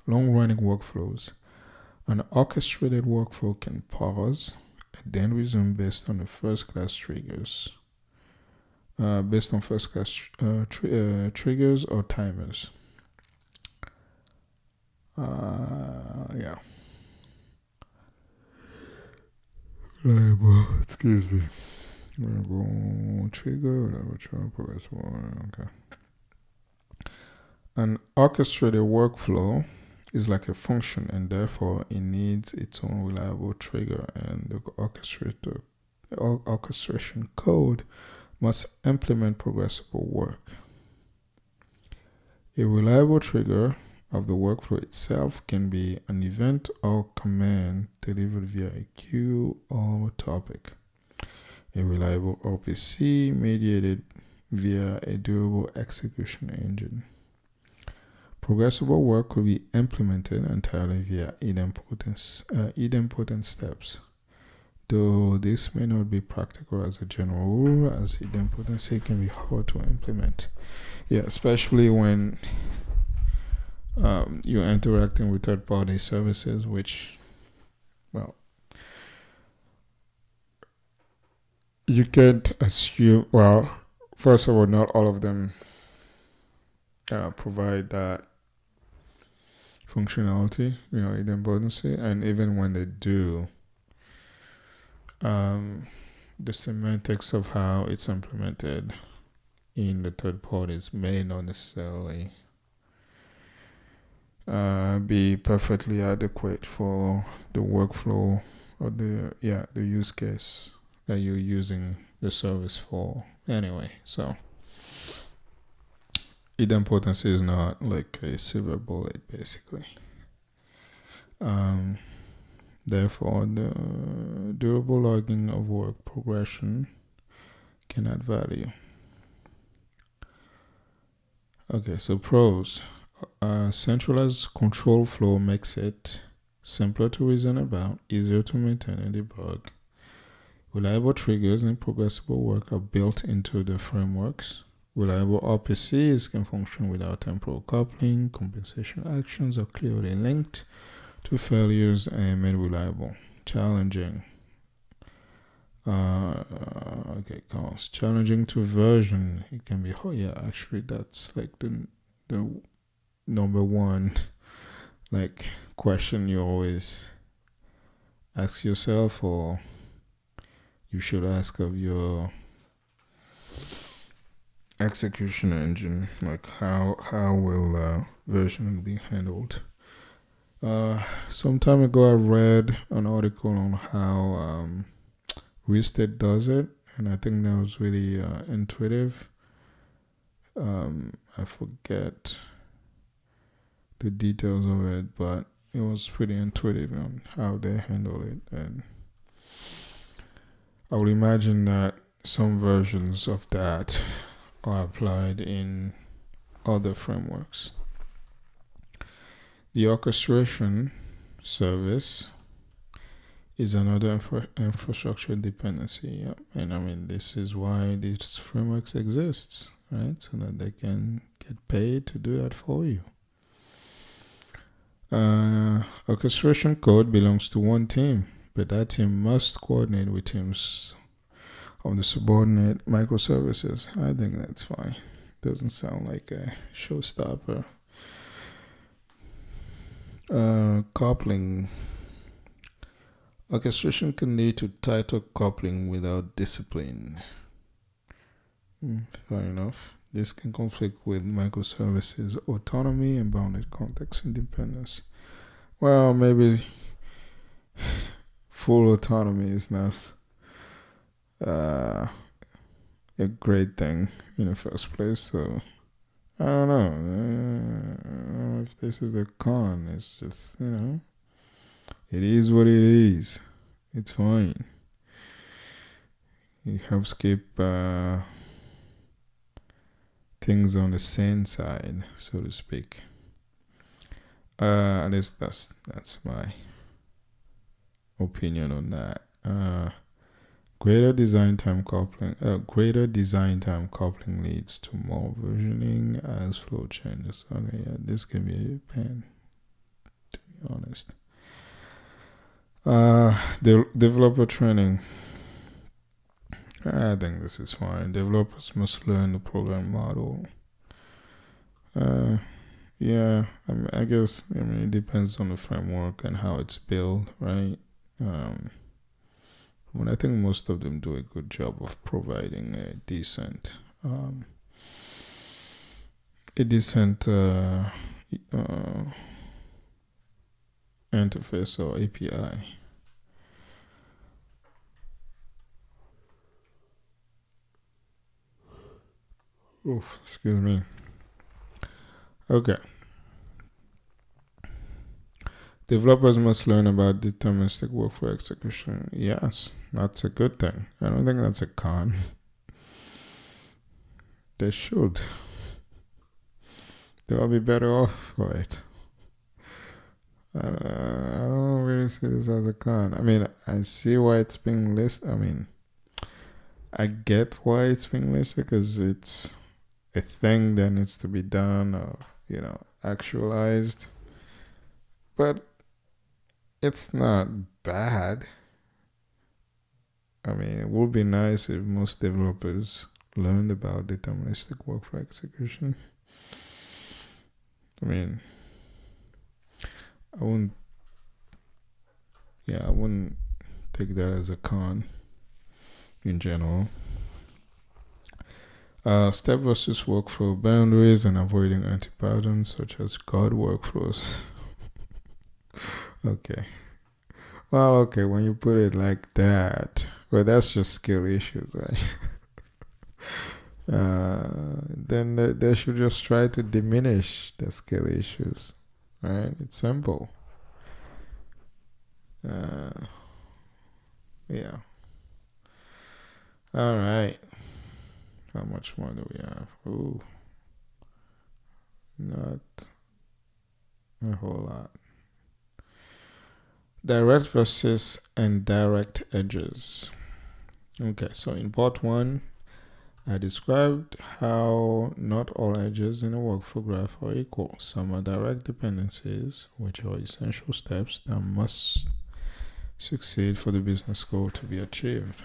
Long-running workflows. An orchestrated workflow can pause and then resume based on first-class triggers. Triggers or timers. Yeah. Excuse me. Trigger, okay. An orchestrated workflow is like a function, and therefore it needs its own reliable trigger, and the orchestration code must implement progressible work. A reliable trigger of the workflow itself can be an event or command delivered via a queue or topic. A reliable RPC mediated via a durable execution engine. Progressible work could be implemented entirely via idempotent steps, though this may not be practical as a general rule, as idempotency can be hard to implement. Yeah, especially when you're interacting with third-party services, which, well, you can't assume. Well, first of all, not all of them provide that functionality, idempotency, and even when they do, the semantics of how it's implemented in the third parties may not necessarily be perfectly adequate for the workflow or the use case that you're using the service for anyway. So idempotency is not like a silver bullet, basically. Therefore, the durable logging of work progression can add value. Okay, so pros. Centralized control flow makes it simpler to reason about, easier to maintain and debug. Reliable triggers and progressible work are built into the frameworks. Reliable RPCs can function without temporal coupling. Compensation actions are clearly linked to failures and made reliable. Challenging. Cost. Challenging to version. It can be hard. Yeah, actually, that's like the number one question you always ask yourself, or you should ask of your execution engine, like how will versioning be handled. Some time ago I read an article on how Restate does it, and I think that was really intuitive. I forget the details of it, but it was pretty intuitive on how they handle it, and I would imagine that some versions of that are applied in other frameworks. The orchestration service is another infrastructure dependency. Yep. And I mean, this is why these frameworks exist, right? So that they can get paid to do that for you. Orchestration code belongs to one team, but that team must coordinate with teams of the subordinate microservices. I think that's fine. Doesn't sound like a showstopper. Coupling. Orchestration can lead to tighter coupling without discipline. Fair enough. This can conflict with microservices autonomy and bounded context independence. Well, maybe full autonomy is not a great thing in the first place. So I don't know if this is a con. It's just, it is what it is. It's fine. It helps keep things on the sane side, so to speak. At least that's my opinion on that. Greater design time coupling leads to more versioning as flow changes. Okay, yeah, this can be a pain, to be honest. Developer training. I think this is fine. Developers must learn the program model. Yeah, I guess it depends on the framework and how it's built, right? Well, I think most of them do a good job of providing a decent interface or API. Oof, excuse me. Okay. Developers must learn about deterministic workflow execution. Yes, that's a good thing. I don't think that's a con. They should. They'll be better off for it. I don't really see this as a con. I mean, I see why it's being listed. I get why it's being listed because it's a thing that needs to be done or, actualized. But it's not bad. It would be nice if most developers learned about deterministic workflow execution. I wouldn't take that as a con in general. Step versus workflow boundaries and avoiding anti-patterns such as God workflows. Okay. Well, okay, when you put it like that, well, that's just skill issues, right? Then they should just try to diminish the skill issues, right? It's simple. Yeah. All right. How much more do we have? Ooh. Not a whole lot. Direct versus indirect edges. Okay, so in part 1, I described how not all edges in a workflow graph are equal. Some are direct dependencies, which are essential steps that must succeed for the business goal to be achieved.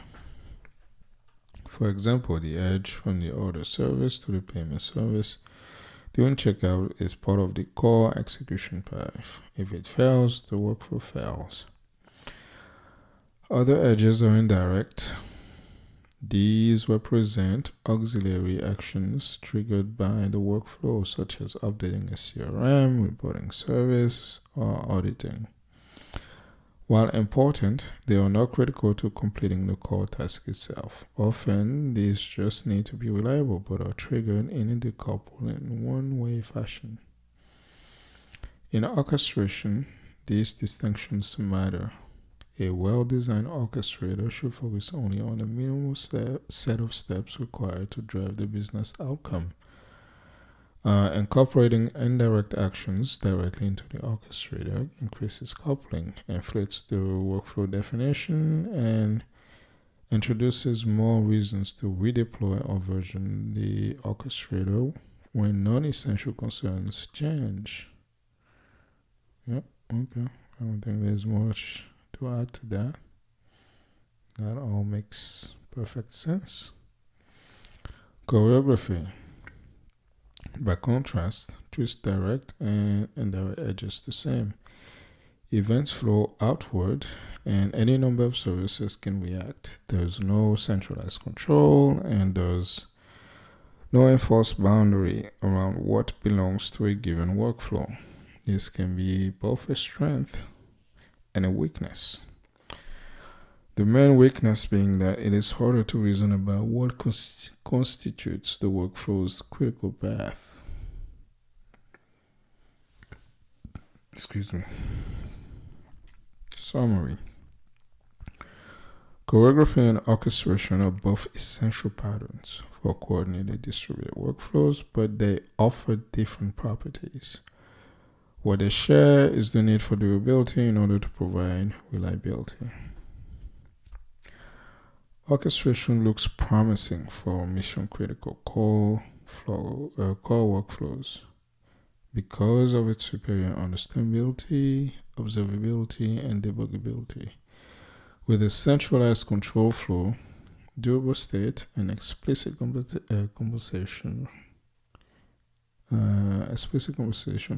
For example, the edge from the order service to the payment service during checkout is part of the core execution path. If it fails, the workflow fails. Other edges are indirect. These represent auxiliary actions triggered by the workflow, such as updating a CRM, reporting service, or auditing. While important, they are not critical to completing the core task itself. Often, these just need to be reliable but are triggered in a decoupled in one-way fashion. In orchestration, these distinctions matter. A well-designed orchestrator should focus only on the minimal set of steps required to drive the business outcome. Incorporating indirect actions directly into the orchestrator increases coupling, inflates the workflow definition, and introduces more reasons to redeploy or version the orchestrator when non-essential concerns change. Yep, okay. I don't think there's much to add to that. That all makes perfect sense. Choreography. By contrast, treats direct and indirect edges the same. Events flow outward and any number of services can react. There's no centralized control and there's no enforced boundary around what belongs to a given workflow. This can be both a strength and a weakness. The main weakness being that it is harder to reason about what constitutes the workflow's critical path. Excuse me. Summary. Choreography and orchestration are both essential patterns for coordinated distributed workflows, but they offer different properties. What they share is the need for durability in order to provide reliability. Orchestration looks promising for mission-critical core workflows because of its superior understandability, observability, and debuggability. With a centralized control flow, durable state, and explicit conversation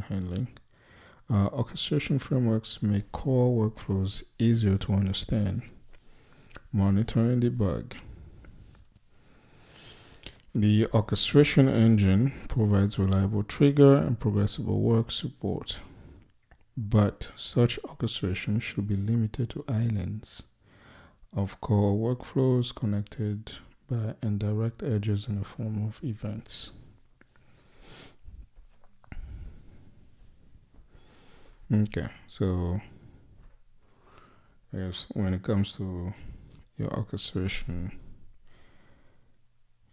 handling, orchestration frameworks make core workflows easier to understand, monitor, and debug. The orchestration engine provides reliable trigger and progressible work support, but such orchestration should be limited to islands of core workflows connected by indirect edges in the form of events. Okay, so I guess when it comes to your orchestration,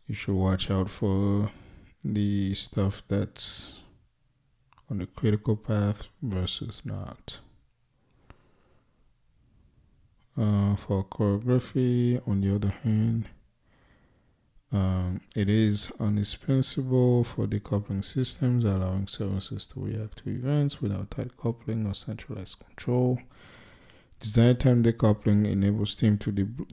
you should watch out for the stuff that's on the critical path versus not. For choreography, on the other hand, it is indispensable for decoupling systems, allowing services to react to events without tight coupling or centralized control. Design time decoupling enables teams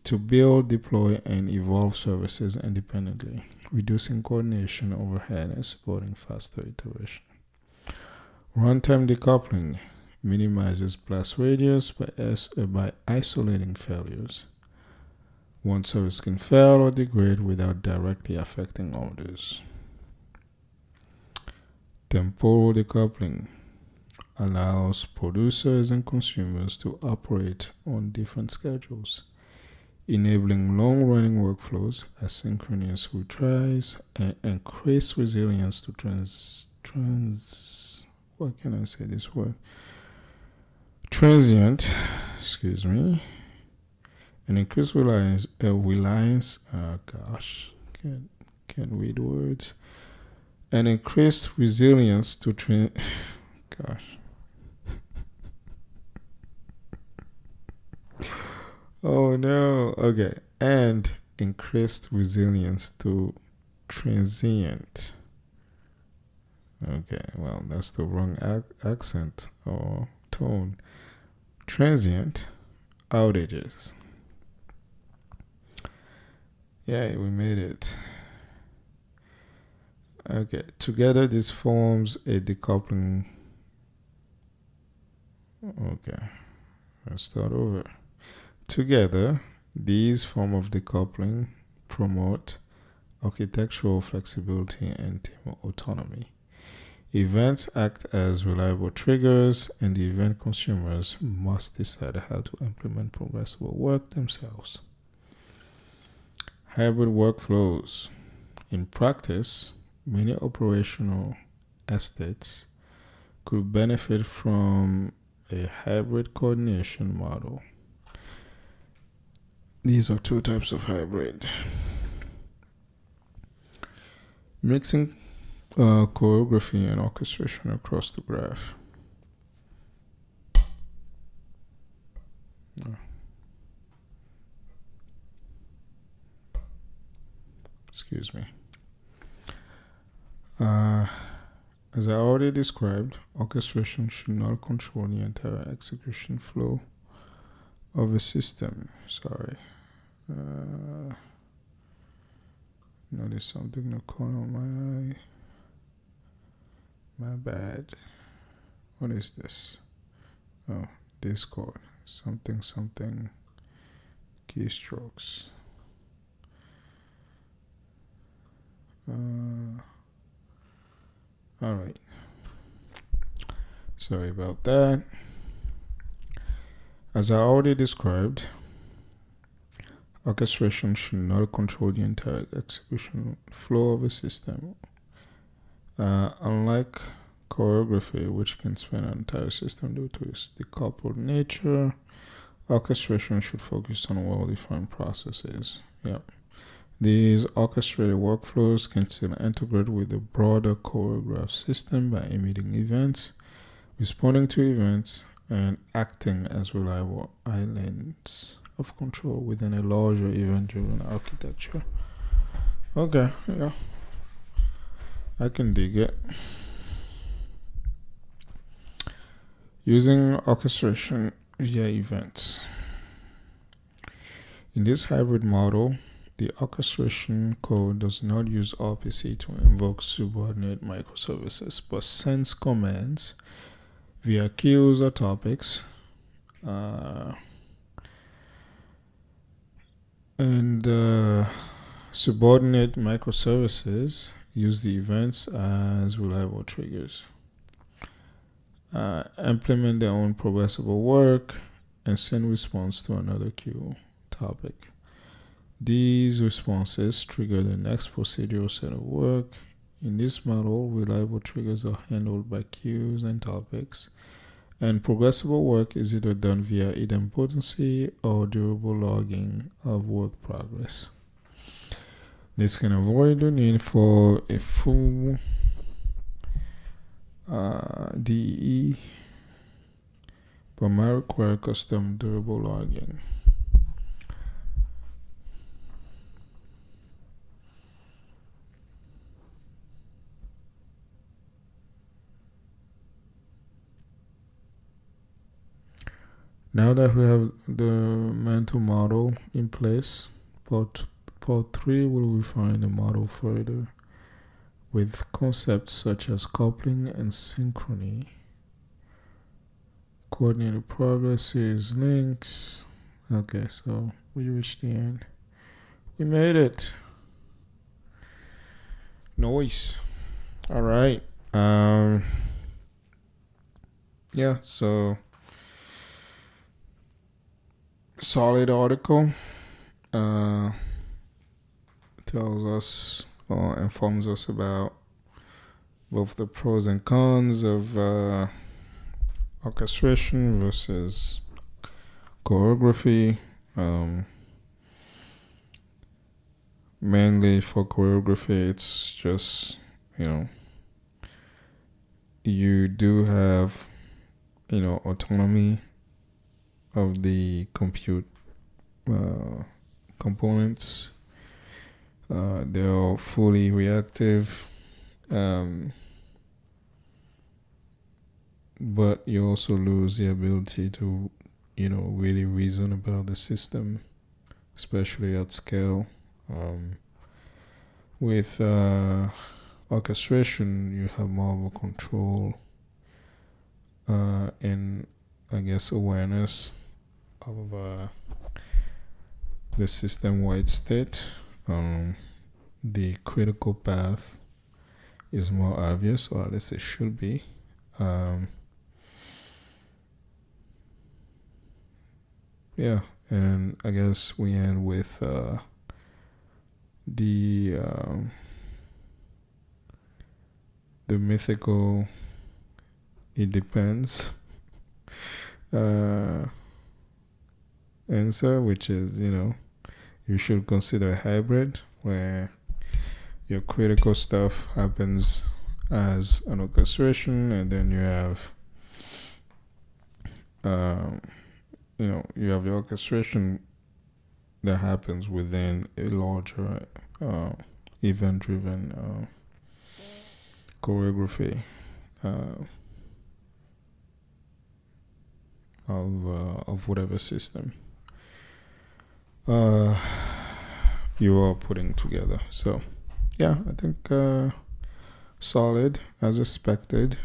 to build, deploy, and evolve services independently, reducing coordination overhead and supporting faster iteration. Runtime decoupling minimizes blast radius by isolating failures. One service can fail or degrade without directly affecting others. Temporal decoupling allows producers and consumers to operate on different schedules, enabling long-running workflows, asynchronous retries, and increased resilience to transient, and increased reliance, can't read words, and increased resilience to oh no, okay, and increased resilience to transient. Okay, well, that's the wrong accent or tone. Transient outages. Yeah, we made it. Okay, together this forms a decoupling. Okay, let's start over. Together, these forms of decoupling promote architectural flexibility and team autonomy. Events act as reliable triggers, and the event consumers must decide how to implement progressible work themselves. Hybrid workflows. In practice, many operational estates could benefit from a hybrid coordination model. These are two types of hybrid. Mixing choreography and orchestration across the graph. Excuse me. As I already described, orchestration should not control the entire execution flow of a system. Sorry. Notice something in the corner of my eye. My bad. What is this? Oh, Discord. Something keystrokes. Alright. Sorry about that. As I already described, orchestration should not control the entire execution flow of a system. Unlike choreography, which can span an entire system due to its decoupled nature. Orchestration should focus on well-defined processes. Yep. These orchestrated workflows can still integrate with the broader choreograph system by emitting events, responding to events, and acting as reliable islands of control within a larger event-driven architecture. Okay, yeah. I can dig it. Using orchestration via events. In this hybrid model, the orchestration code does not use RPC to invoke subordinate microservices, but sends commands via queues or topics, and subordinate microservices use the events as reliable triggers, implement their own progressible work, and send response to another queue topic. These responses trigger the next procedural set of work. In this model, reliable triggers are handled by queues and topics, and progressible work is either done via idempotency or durable logging of work progress. This can avoid the need for a full DE, but might require custom durable logging. Now that we have the mental model in place, part 3 will refine the model further with concepts such as coupling and synchrony, coordinated progress, series links. Okay, so we reached the end. We made it. Nice. All right. Yeah, so solid article. Tells us or informs us about both the pros and cons of orchestration versus choreography. Mainly for choreography, it's just, you do have, autonomy of the compute components. They're fully reactive, but you also lose the ability to, really reason about the system, especially at scale. With orchestration, you have more of a control and, I guess, awareness of the system-wide state. The critical path is more obvious, or at least it should be. Yeah, and I guess we end with the mythical "it depends" answer, which is, you should consider a hybrid where your critical stuff happens as an orchestration, and then you have you have the orchestration that happens within a larger event-driven choreography of whatever system you are putting together. So yeah, I think solid as expected.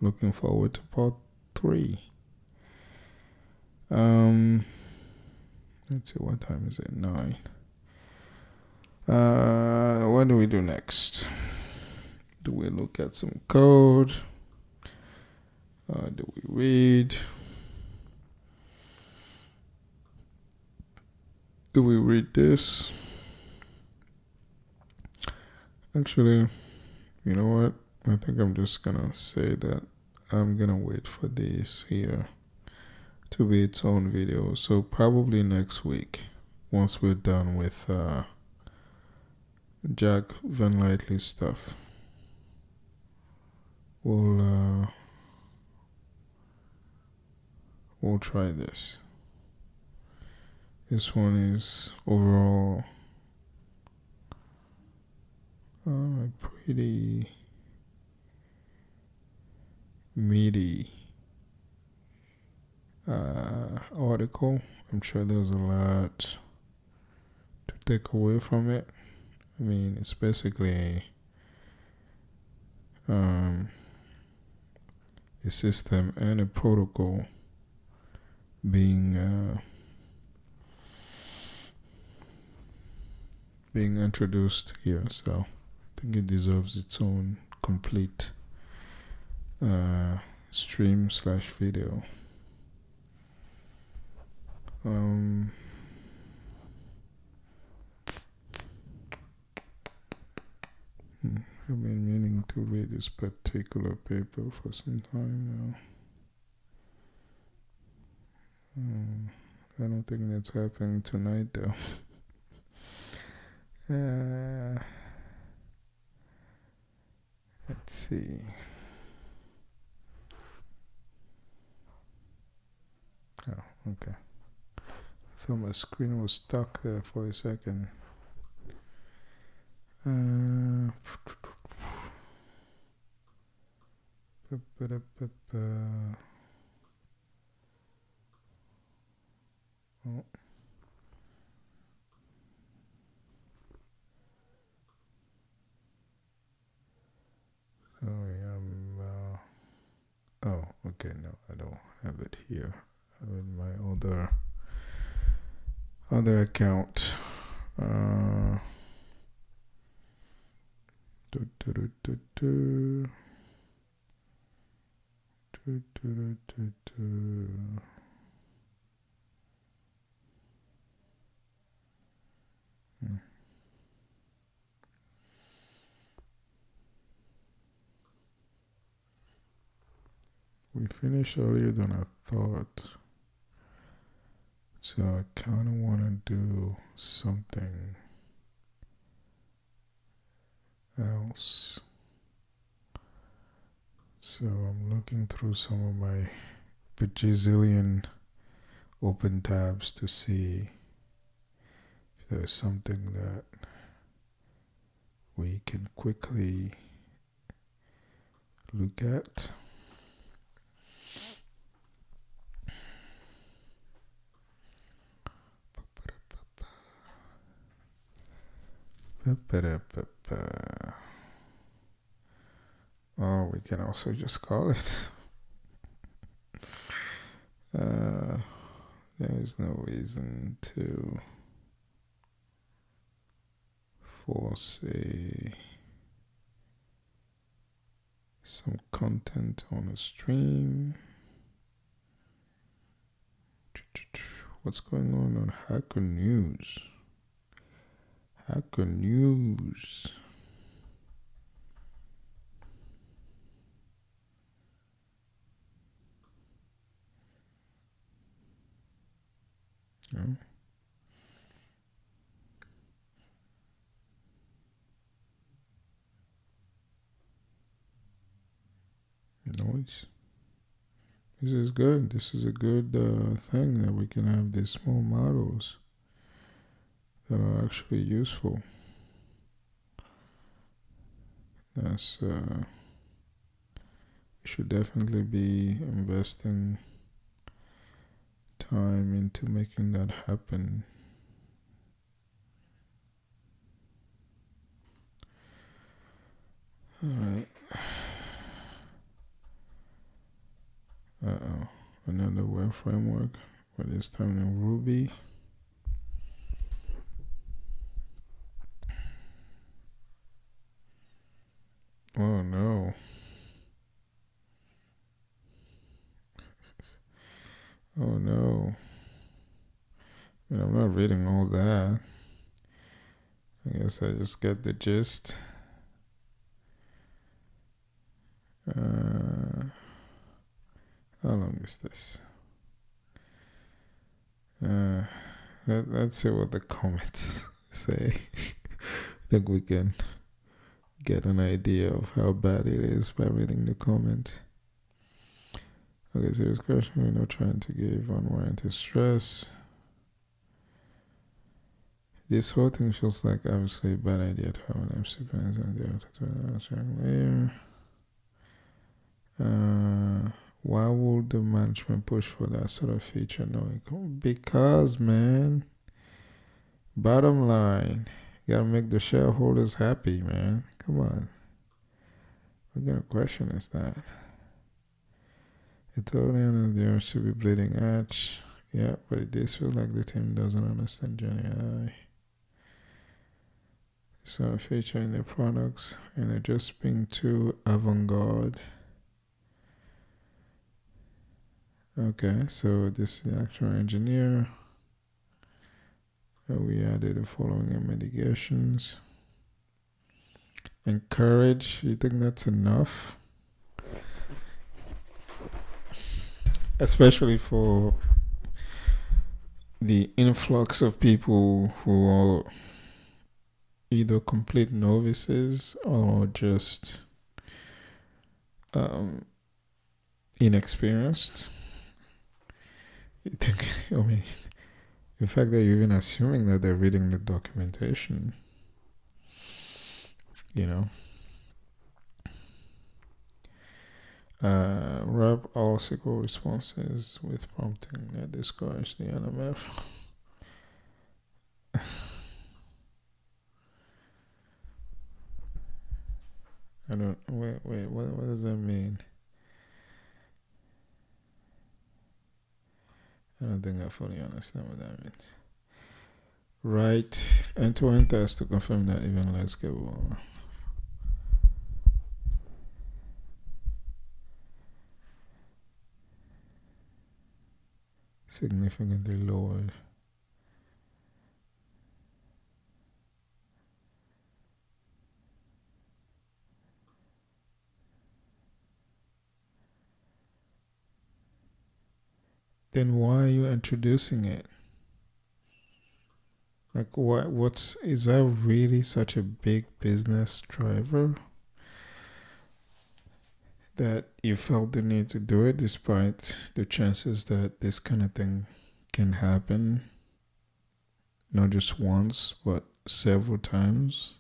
Looking forward to part 3. Let's see, what time is it? 9. What do we do next? Do we look at some code? Do we read? Do we read this? Actually, you know what? I think I'm just gonna say that I'm gonna wait for this here to be its own video. So probably next week, once we're done with Jack Vanlightly stuff, we'll try this. This one is overall pretty meaty article. I'm sure there's a lot to take away from it. I mean, it's basically a system and a protocol being introduced here. So I think it deserves its own complete stream/video. I've been meaning to read this particular paper for some time now. I don't think that's happening tonight though. Let's see. Oh, okay. I thought my screen was stuck there for a second. Oh. Sorry, oh, okay, no, I don't have it here. I'm in my other account. We finished earlier than I thought, so I kind of want to do something else. So I'm looking through some of my bajillion open tabs to see if there's something that we can quickly look at. Oh, we can also just call it. There's no reason to force some content on a stream. What's going on Hacker News? Hacker News. Oh. Noise. This is good. This is a good thing that we can have these small models that are actually useful. That's we should definitely be investing time into making that happen. All right. Another web framework, but this time in Ruby. Oh no. Oh no. I mean, I'm not reading all that. I guess I just get the gist. Uh, how long is this? Uh, let's see what the comments say. I think we can get an idea of how bad it is by reading the comments. Okay, serious question. We're not trying to give unwarranted stress. This whole thing feels like obviously a bad idea to have an MC fans on the layer. Why would the management push for that sort of feature? Because, man, bottom line, you gotta make the shareholders happy, man. Come on. What kind of question is that? It totally under there should be bleeding edge. Yeah, but it does feel like the team doesn't understand Gen AI. It's not a feature in their products, and they're just being too avant-garde. Okay, so this is the actual engineer. We added the following mitigations. Encourage, you think that's enough? Especially for the influx of people who are either complete novices or just inexperienced. You think, I mean, the fact that you're even assuming that they're reading the documentation, you know. Wrap all SQL responses with prompting that discourage the NMF. I don't, wait, what does that mean? I don't think I fully understand what that means. Write end-to-end test to confirm that even less capable. Significantly lowered. Then why are you introducing it? Like, is that really such a big business driver that you felt the need to do it despite the chances that this kind of thing can happen not just once but several times?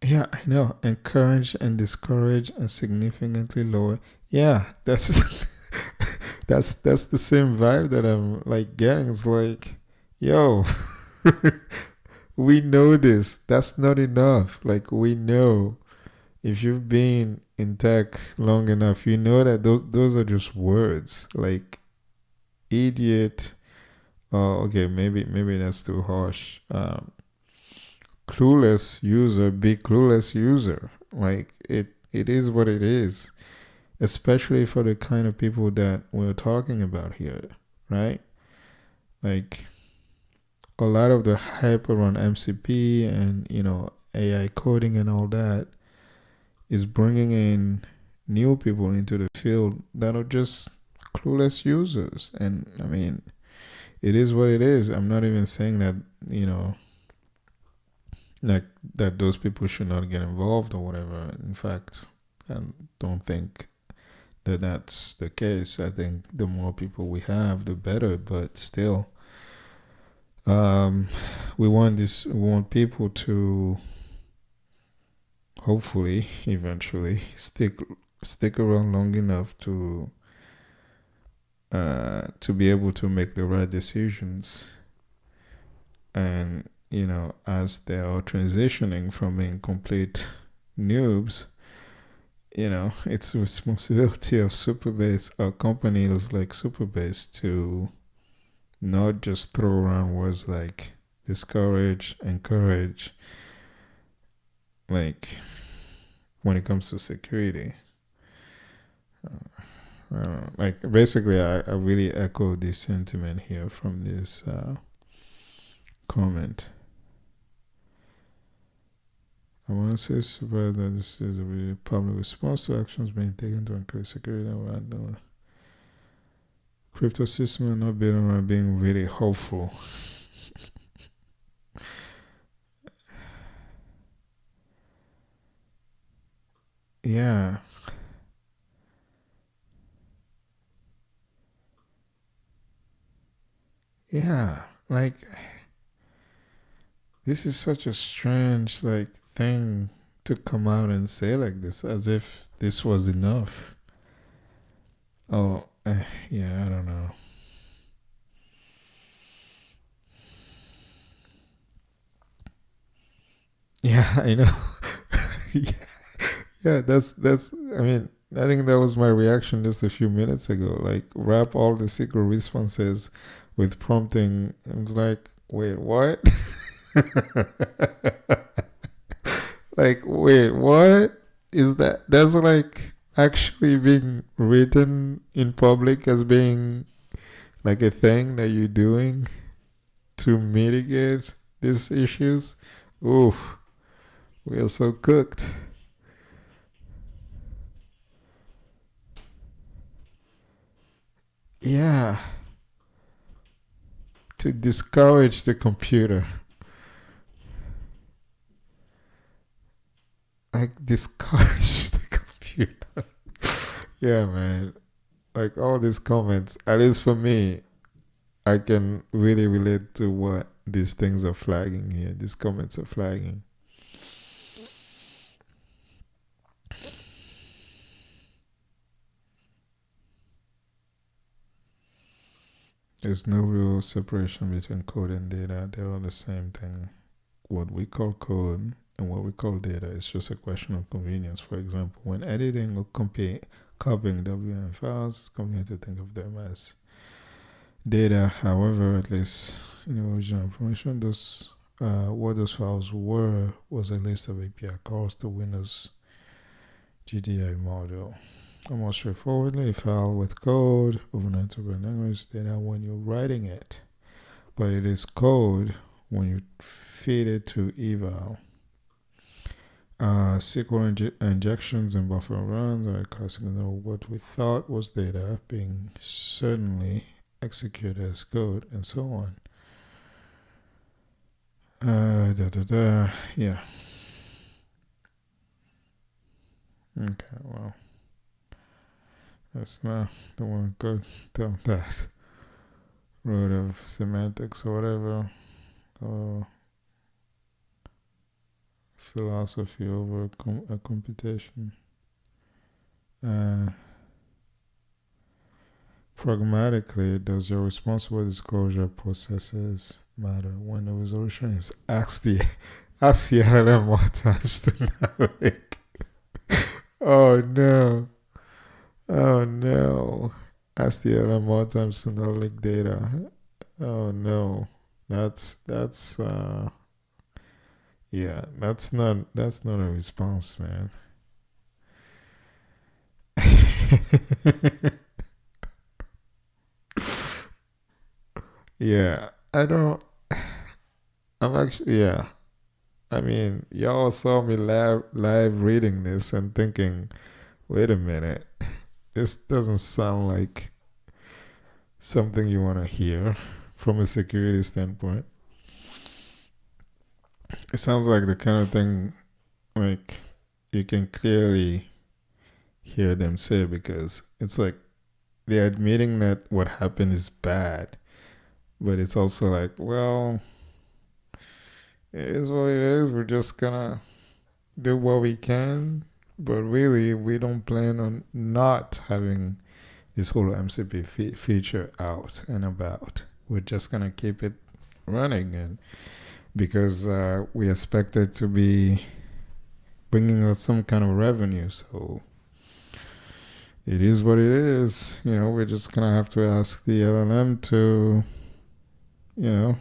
Yeah, I know. Encourage and discourage and significantly lower. Yeah, that's that's the same vibe that I'm like getting. It's like, yo, we know this. That's not enough. Like, we know. If you've been in tech long enough, you know that those are just words. Like idiot. Oh, okay, maybe that's too harsh. Clueless user, big clueless user. Like it is what it is. Especially for the kind of people that we're talking about here, right? Like a lot of the hype around MCP and AI coding and all that is bringing in new people into the field that are just clueless users. And I mean, it is what it is. I'm not even saying that, like that those people should not get involved or whatever. In fact, I don't think that that's the case. I think the more people we have, the better. But still, we want people to hopefully eventually stick around long enough to be able to make the right decisions. And as they are transitioning from being complete noobs, it's the responsibility of Superbase or companies like Superbase to not just throw around words like discourage, encourage, like when it comes to security. I don't know. Like basically, I really echo this sentiment here from this comment. I want to say super that this is a really public response to actions being taken to increase security around the crypto system and not being really hopeful. Yeah. Yeah. Like this is such a strange like thing to come out and say like this, as if this was enough. Oh, yeah, I don't know. Yeah, I know. Yeah, that's. I mean, I think that was my reaction just a few minutes ago. Like, wrap all the secret responses with prompting. I was like, wait, what? Like, wait, what is that? That's like actually being written in public as being like a thing that you're doing to mitigate these issues. Oof, we are so cooked. Yeah, to discourage the computer. Like, discourage the computer. Yeah, man. Like, all these comments, at least for me, I can really relate to what these things are flagging here. These comments are flagging. There's no real separation between code and data. They're all the same thing. What we call code and what we call data is just a question of convenience. For example, when editing or copying WM files, it's convenient to think of them as data. However, at least in the original information, those what those files were was a list of API calls to Windows GDI module. Almost straightforwardly, a file with code of an interpreted language data when you're writing it, but it is code when you feed it to eval. SQL injections and buffer runs are a classic example of what we thought was data being certainly executed as code, and so on. Yeah. Okay, well, that's not the one good term that root of semantics or whatever, or philosophy over computation. Uh, Pragmatically, does your responsible disclosure processes matter when the resolution is ask the LLM more times to navigate? Oh no! Oh no! Ask the LLM more times to not leak data. Oh no! That's yeah. That's not a response, man. Yeah, I don't. I'm actually, yeah. I mean, y'all saw me live reading this and thinking, wait a minute, this doesn't sound like something you want to hear from a security standpoint. It sounds like the kind of thing like you can clearly hear them say, because it's like they're admitting that what happened is bad, but it's also like, well, it is what it is. We're just gonna do what we can, but really, we don't plan on not having this whole MCP feature out and about. We're just gonna keep it running, and because we expect it to be bringing us some kind of revenue, so it is what it is. We're just gonna have to ask the LLM to, you know,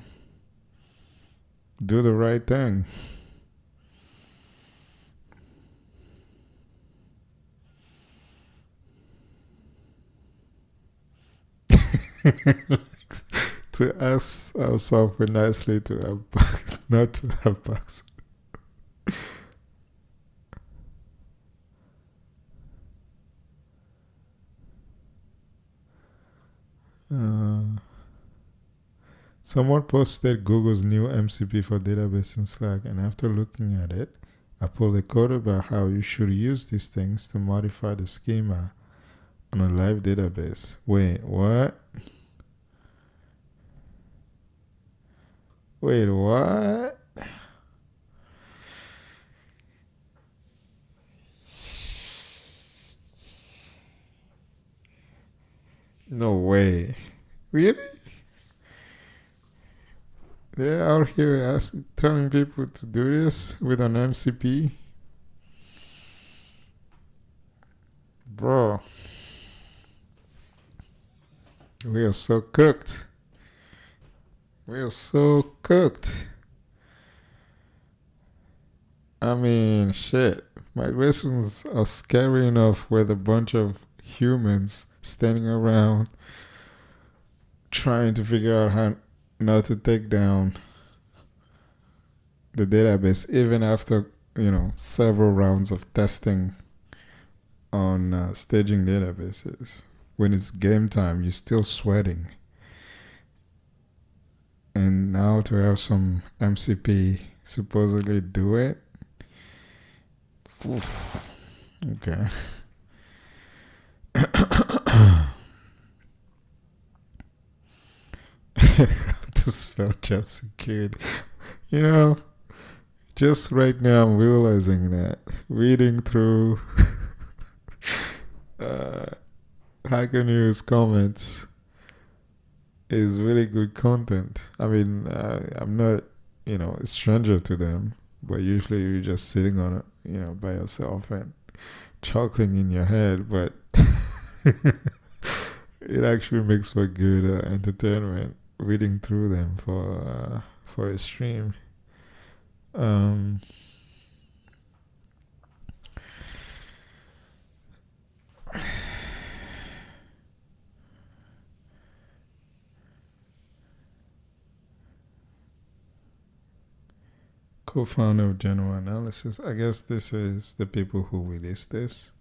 do the right thing. To ask ourselves nicely to have bugs, not to have bugs. Uh, Someone posted Google's new MCP for database in Slack, and after looking at it, I pulled a code about how you should use these things to modify the schema on a live database. Wait, what? Wait, what? No way. Really? They're out here telling people to do this with an MCP? Bro, we are so cooked. We are so cooked. I mean, shit. Migrations are scary enough with a bunch of humans standing around trying to figure out how not to take down the database, even after, several rounds of testing on staging databases. When it's game time, you're still sweating. And now to have some MCP supposedly do it. Oof. Okay. To spell job security. You know, just right now I'm realizing that reading through uh, Hacker News comments is really good content. I mean, I'm not, a stranger to them, but usually you're just sitting on it, by yourself and chuckling in your head, but it actually makes for good entertainment reading through them for a stream. Um, Co-founder of General Analysis. I guess this is the people who released this.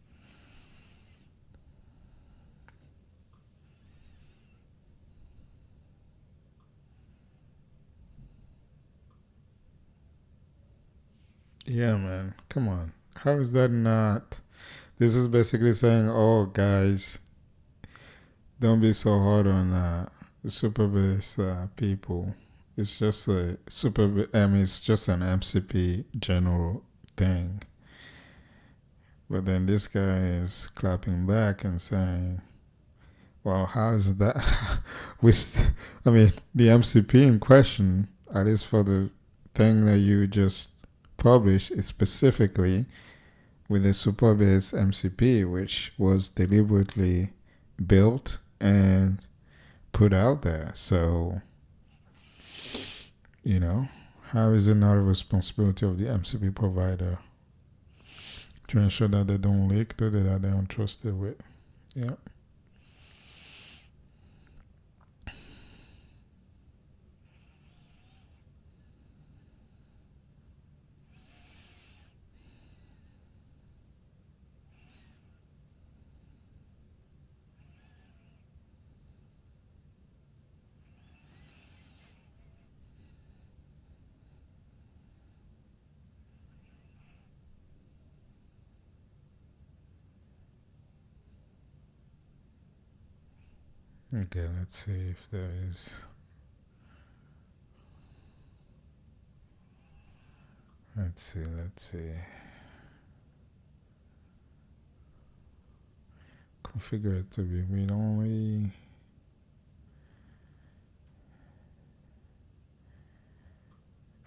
Yeah, man. Come on. How is that not? This is basically saying, oh, guys, don't be so hard on super bass people. It's just a it's just an MCP general thing. But then this guy is clapping back and saying, well, how is that? I mean, the MCP in question, at least for the thing that you just published, is specifically with a Superbase MCP, which was deliberately built and put out there. So, how is it not a responsibility of the MCP provider to ensure that they don't leak the data they're entrusted with? Yeah. Okay, let's see if there is. Let's see. Configure it to be read only.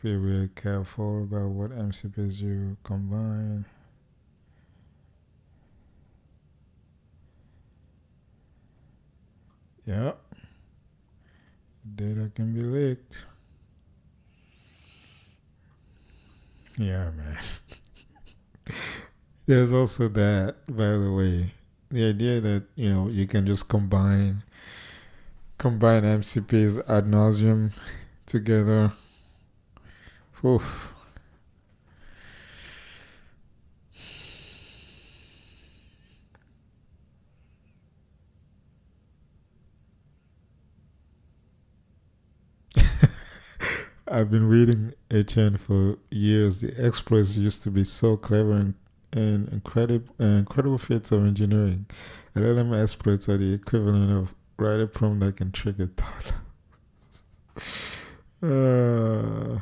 Be really careful about what MCPs you combine. Yeah. Data can be leaked. Yeah, man. There's also that, by the way. The idea that, you can just combine Combine MCPs ad nauseum together. Oof. I've been reading HN for years. The exploits used to be so clever and incredible feats of engineering. LLM exploits are the equivalent of write a prompt that can trick a toddler. Uh,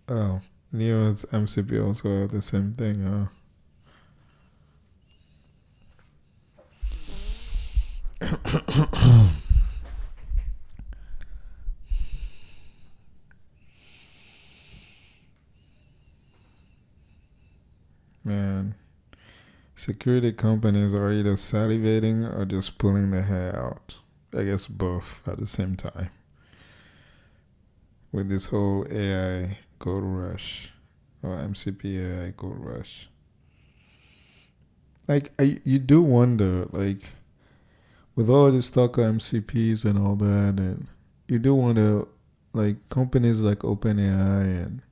oh, Neo's MCP also are the same thing. Man, security companies are either salivating or just pulling their hair out. I guess both at the same time. With this whole AI gold rush or MCP AI gold rush. You do wonder, like, with all this talk of MCPs and all that, and you do wonder, like, companies like OpenAI and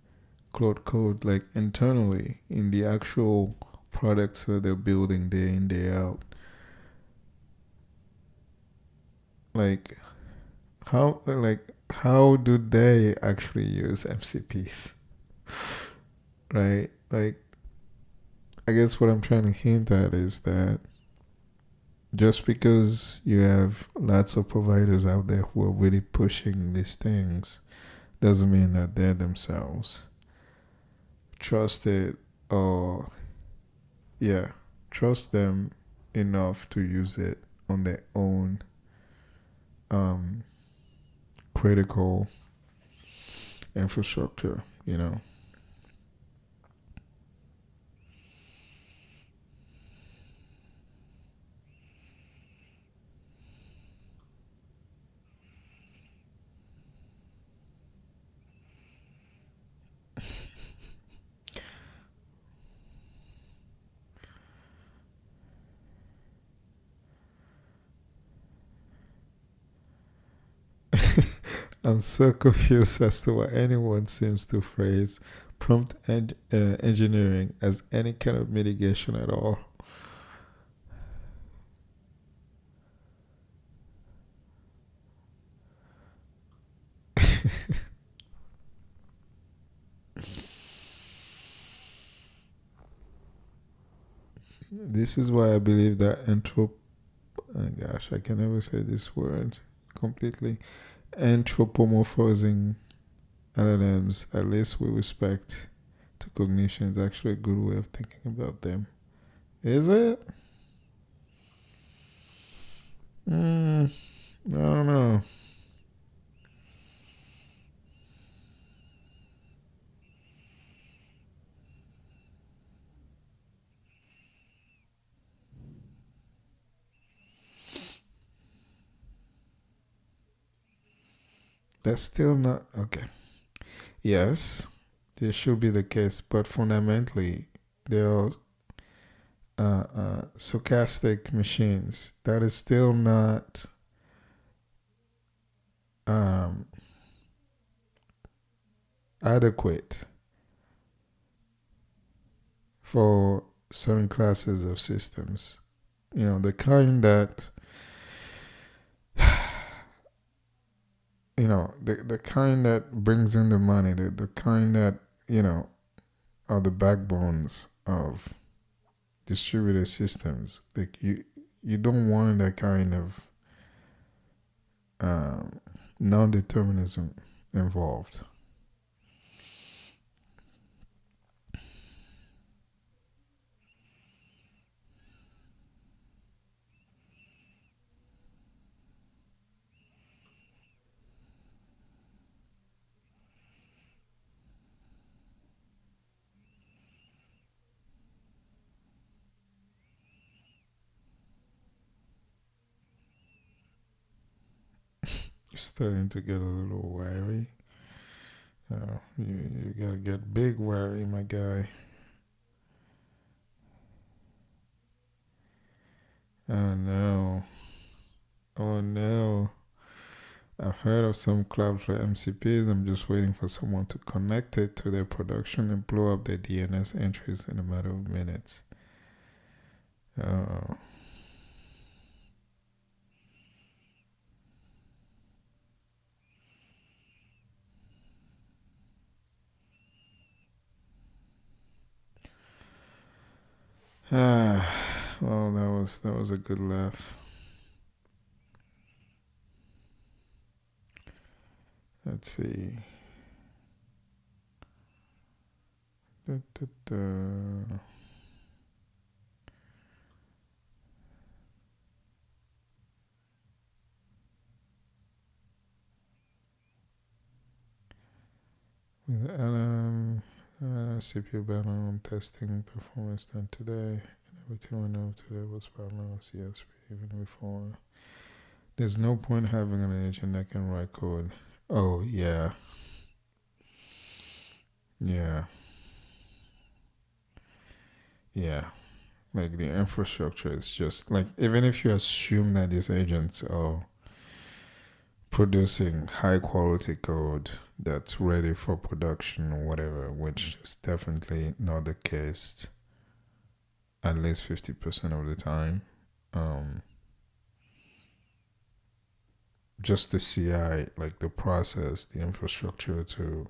Cloud Code, like, internally in the actual products that they're building day in, day out, like, how do they actually use MCPs, right? Like, I guess what I'm trying to hint at is that just because you have lots of providers out there who are really pushing these things doesn't mean that they're themselves trusted or, yeah, trust them enough to use it on their own um, critical infrastructure, you know. I'm so confused as to why anyone seems to phrase engineering as any kind of mitigation at all. This is why I believe that oh gosh, I can never say this word completely. Anthropomorphizing LLMs, at least with respect to cognition, is actually a good way of thinking about them. Is it? I don't know. That's still not okay. Yes, this should be the case, but fundamentally, they are stochastic machines. That is still not um, adequate for certain classes of systems. You know, the kind that the kind that brings in the money, the kind that, are the backbones of distributed systems. Like you don't want that kind of um, non-determinism involved. You're starting to get a little wary. You gotta get big wary, my guy. Oh no. Oh no. I've heard of some clubs for MCPs. I'm just waiting for someone to connect it to their production and blow up their DNS entries in a matter of minutes. Oh. Ah, well, that was a good laugh. Let's see. Da, da, da. With CPU battle testing performance done today. Everything we know today was parallel CSP even before. There's no point having an agent that can write code. Oh yeah, yeah, yeah. Like the infrastructure is just like, even if you assume that these agents are producing high quality code that's ready for production or whatever, which is definitely not the case at least 50% of the time. Um, just the CI, like the process, the infrastructure to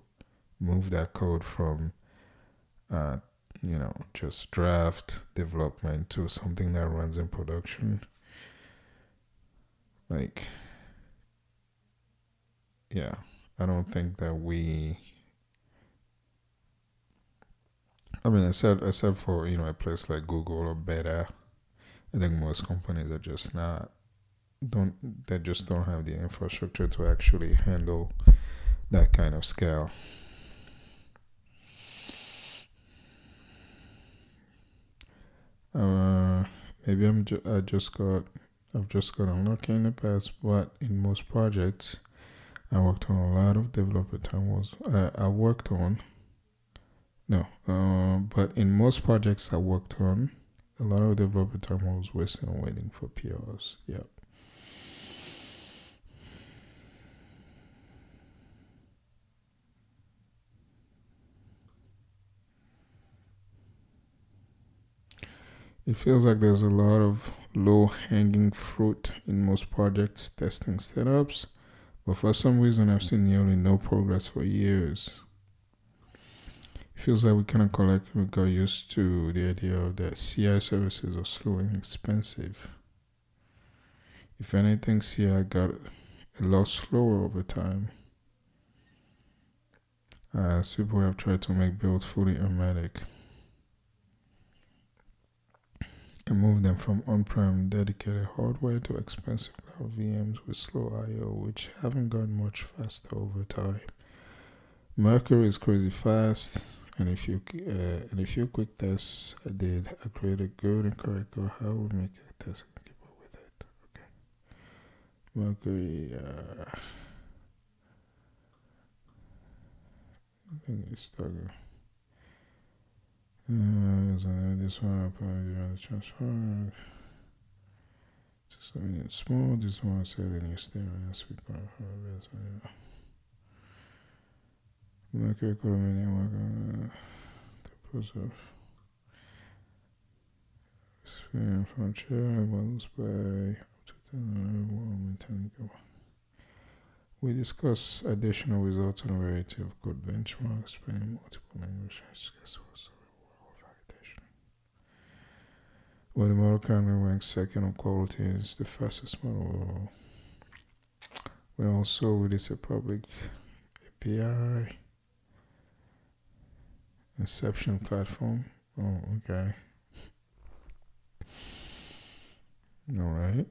move that code from, uh, just draft development to something that runs in production. Like, yeah, I don't think that I mean, except for a place like Google or Beta, I think most companies are just not don't they just don't have the infrastructure to actually handle that kind of scale. Uh, maybe I've just got unlucky in the past, but in most projects, I worked on a lot of developer time was I worked on no, but in most projects I worked on, a lot of developer time was wasted on waiting for POs. Yeah. It feels like there's a lot of low hanging fruit in most projects testing setups, but for some reason I've seen nearly no progress for years. It feels like we kind of collectively got used to the idea of that CI services are slow and expensive. If anything, CI got a lot slower over time, as people have tried to make builds fully hermetic and move them from on-prem dedicated hardware to expensive cloud VMs with slow I/O, which haven't gotten much faster over time. Mercury is crazy fast, and if you quick tests I did, I created good and correct code. How we make a test and keep up with it? Okay. Mercury, I think it's struggling. This one I'll probably do on the transformer. Just something small. This one I said in your statement and speak on it. Mercury could have been work the process of frontier models by we discuss additional results on a variety of code benchmarks, spanning multiple languages. Guess what's validation? Well, the model currently ranks second on quality and is the fastest model. We also release a public API Inception platform. Oh, okay. All right.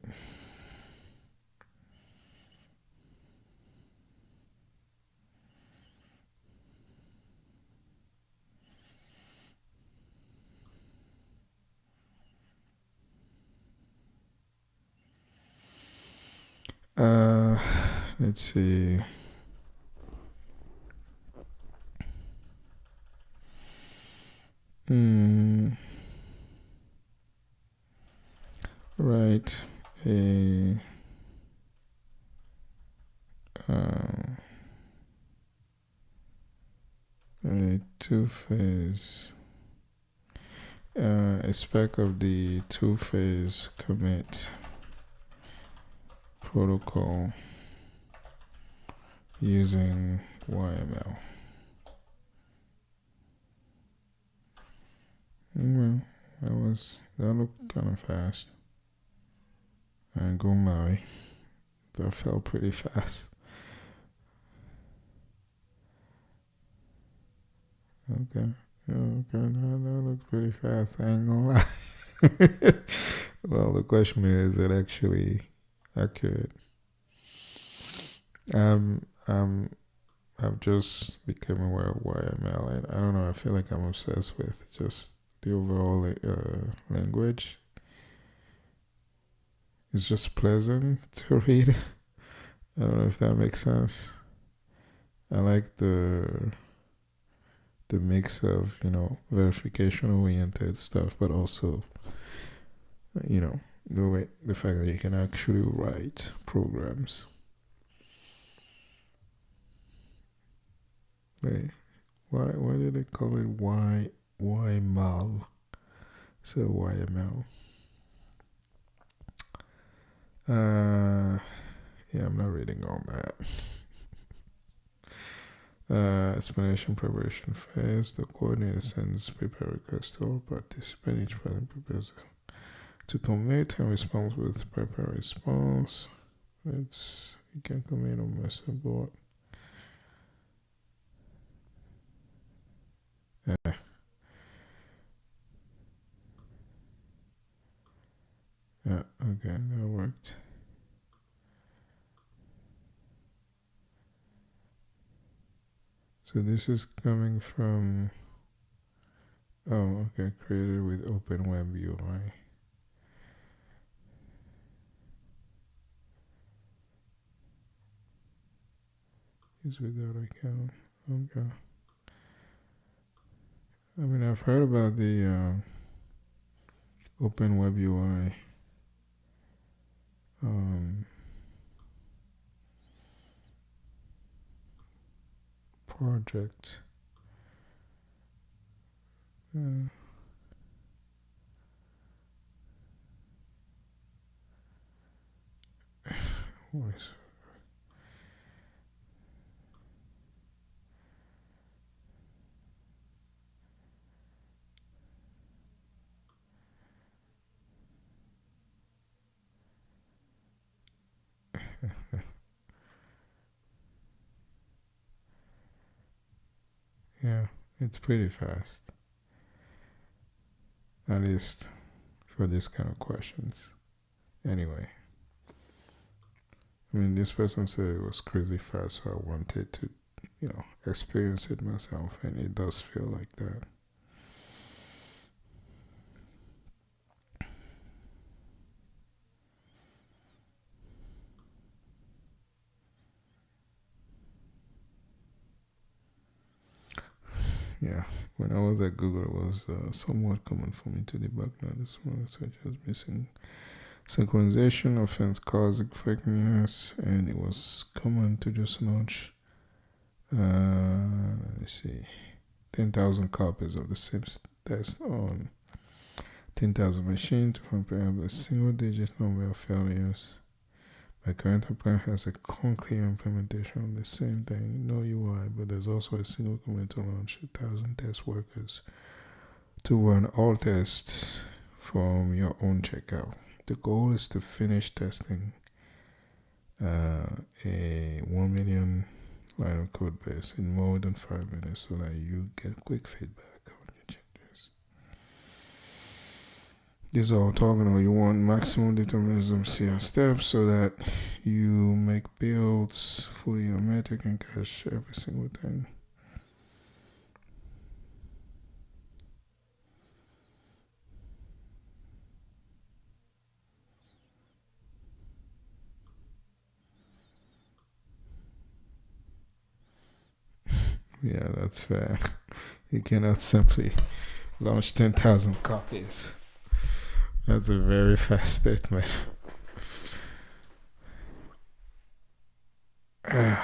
Uh, let's see. Right. write a two-phase, a spec of the two-phase commit protocol using YML. Well, that looked kind of fast. I ain't gonna lie, that felt pretty fast. Okay, that looks pretty fast. I ain't gonna lie. Well, the question is it actually accurate? I've just become aware of YML, and I don't know. I feel like I'm obsessed with just the overall language. It's just pleasant to read. I don't know if that makes sense. I like the mix of, verification oriented stuff, but also, the fact that you can actually write programs. Wait, why did they call it YML? So YML. Yeah, I'm not reading all that. Explanation preparation phase. The coordinator sends paper request to all participants. Each person prepares to commit and response with paper response. You can commit on message board. Yeah. Yeah, okay, that worked. So this is coming from, created with OpenWeb UI. Use without account. Okay. I mean, I've heard about the OpenWeb UI project. Voice. Yeah, it's pretty fast. At least for this kind of questions. Anyway. I mean, this person said it was crazy fast, so I wanted to, experience it myself, and it does feel like that. Yeah, when I was at Google, it was somewhat common for me to debug notice such as missing synchronization, offense causing fakeness, and it was common to just launch, let me see, 10,000 copies of the same test on 10,000 machines to compare a single digit number of failures. My current appliance has a concrete implementation of the same thing, no UI, but there's also a single command to launch 1,000 test workers to run all tests from your own checkout. The goal is to finish testing a 1 million line of code base in more than 5 minutes so that you get quick feedback on your changes. These are all talking about you want maximum determinism CR steps so that you make builds fully hermetic and cache every single thing. Yeah, that's fair. You cannot simply launch 10,000 copies. That's a very fast statement. A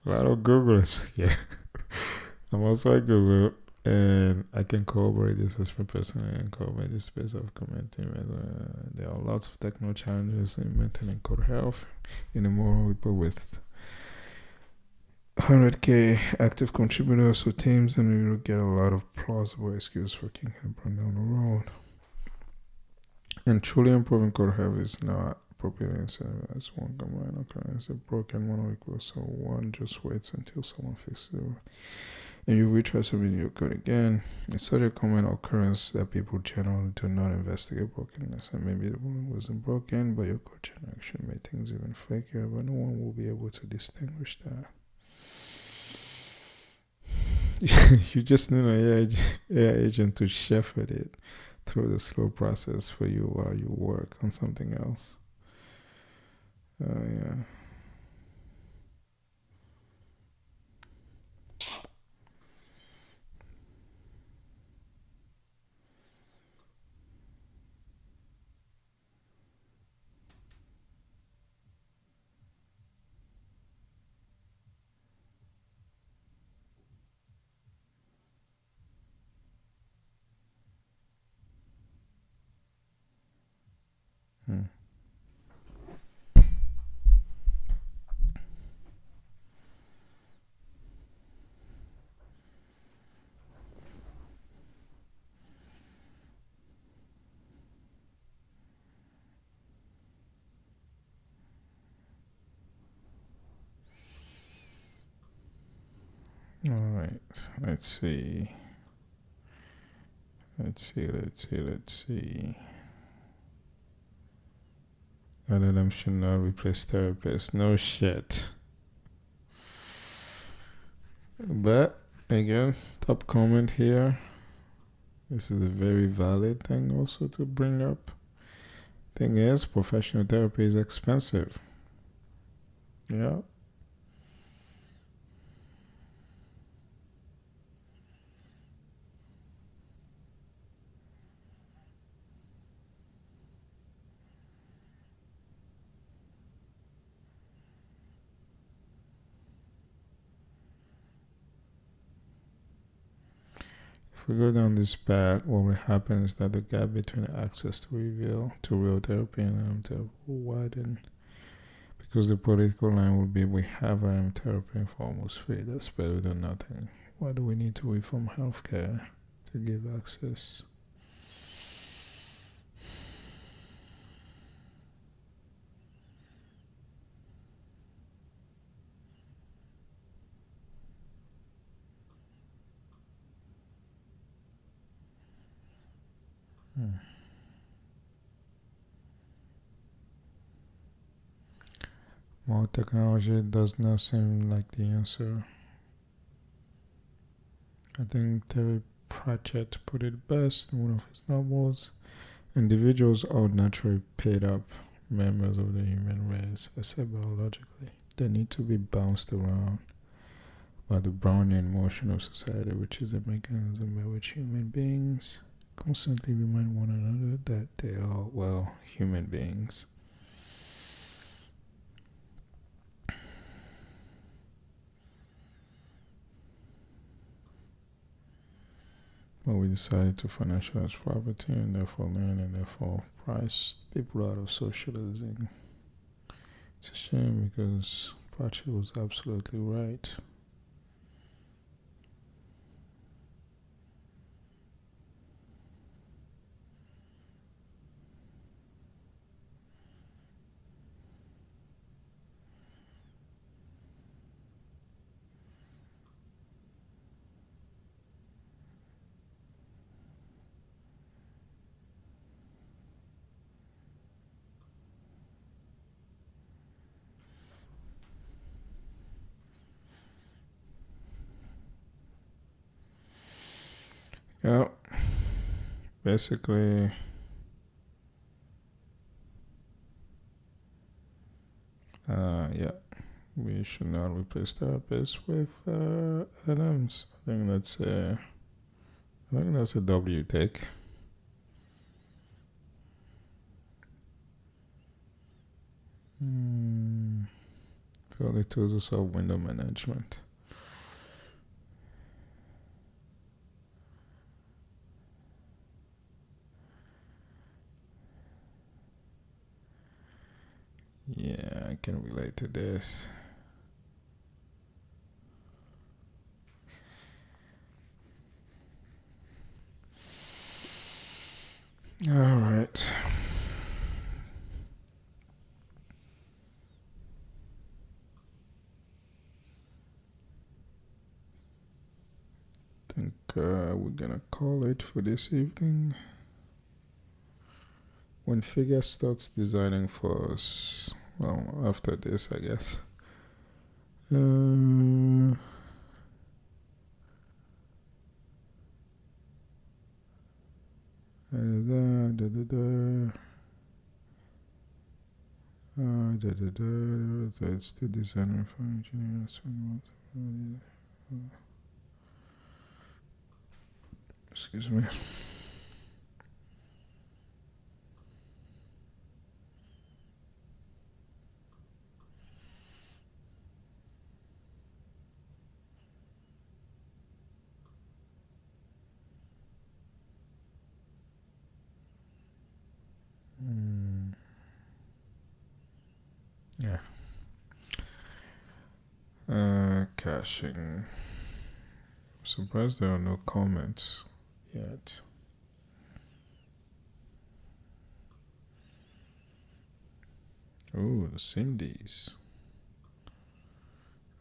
lot of Googlers. Yeah. I'm also a Google, and I can corroborate this as my personally and corroborate this space of commenting. There are lots of technical challenges in maintaining code health in a more people with 100k active contributors or teams, and we will get a lot of plausible excuse for kicking the brand down the road. And truly improving code health is not appropriate incentive as one combined occurrence. A broken one equals so one just waits until someone fixes it. And you retry submitting your code again. It's such a common occurrence that people generally do not investigate brokenness. And maybe the one wasn't broken, but your code actually made things even flakier, but no one will be able to distinguish that. You just need an AI agent to shepherd it through the slow process for you while you work on something else. Yeah. All right. Let's see. LLM should not replace therapists. No shit. But again, top comment here. This is a very valid thing also to bring up. Thing is, professional therapy is expensive. Yeah. If we go down this path, what will happen is that the gap between access to real therapy and therapy will widen, because the political line will be, we have therapy for almost free. That's better than nothing. Why do we need to reform healthcare to give access? More technology does not seem like the answer. I think Terry Pratchett put it best in one of his novels. Individuals are naturally paid up members of the human race, except biologically. They need to be bounced around by the Brownian motion of society, which is a mechanism by which human beings constantly remind one another that they are, well, human beings. But we decided to financialize poverty and therefore learn and therefore price people out of socializing. It's a shame because Pratchett was absolutely right. basically, yeah, we should not replace therapists with LMs. I think that's a W take. Fill the tools of window management. Yeah, I can relate to this. All right. I think we're gonna call it for this evening. When Figure starts designing for us, well, after this, I guess. That's the designer for engineers. Excuse me. Yeah. Caching. Surprised there are no comments yet. Ooh, the Cindy's.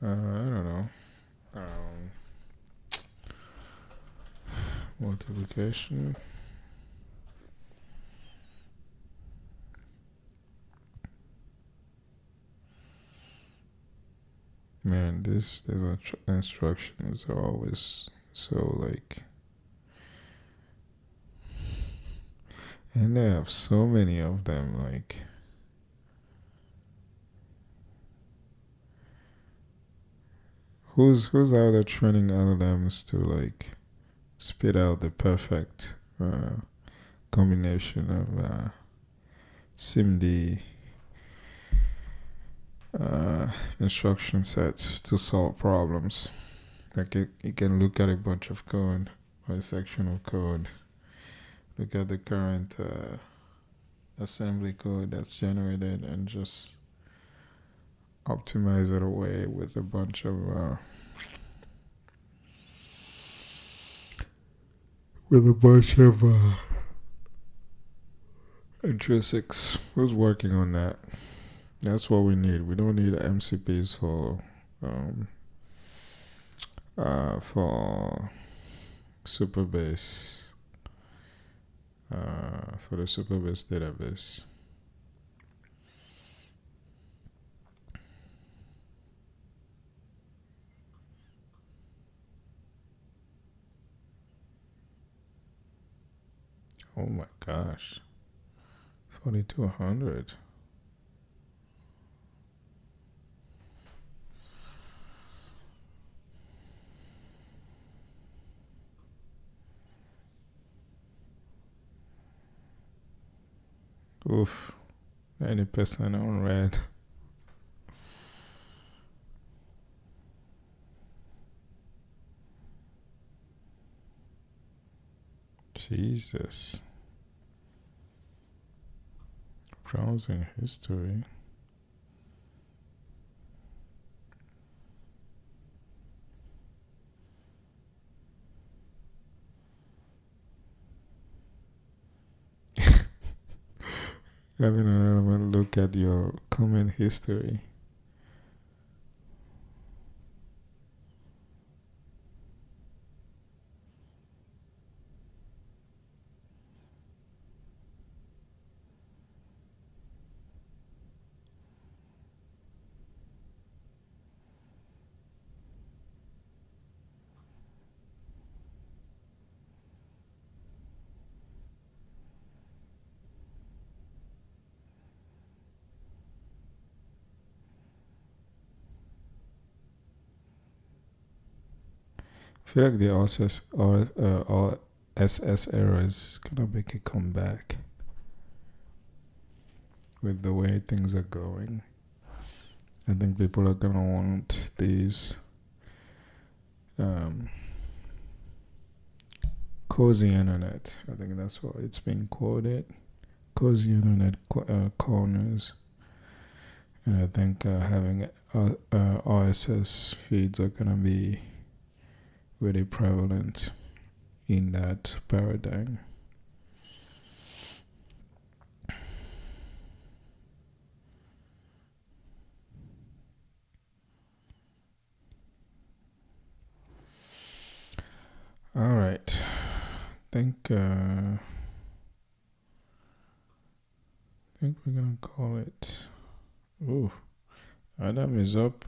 I don't know. Multiplication. Man, these instructions are always so like, and they have so many of them. Like, who's out there training LLMs to like spit out the perfect combination of SIMD instruction sets to solve problems? Like it can look at a bunch of code or a section of code, look at the current assembly code that's generated, and just optimize it away with a bunch of intrinsics. Who's working on that? That's what we need. We don't need MCPs for Superbase, for the Superbase database. Oh my gosh, 4200. Oof, 90% on red. Jesus. Browsing history. Having an element look at your comment history. I feel like the RSS error is gonna make a comeback with the way things are going. I think people are gonna want these cozy internet. I think that's what it's being quoted. Cozy internet corners. And I think having RSS feeds are gonna be really prevalent in that paradigm. All right, think we're gonna call it. Ooh, Adam is up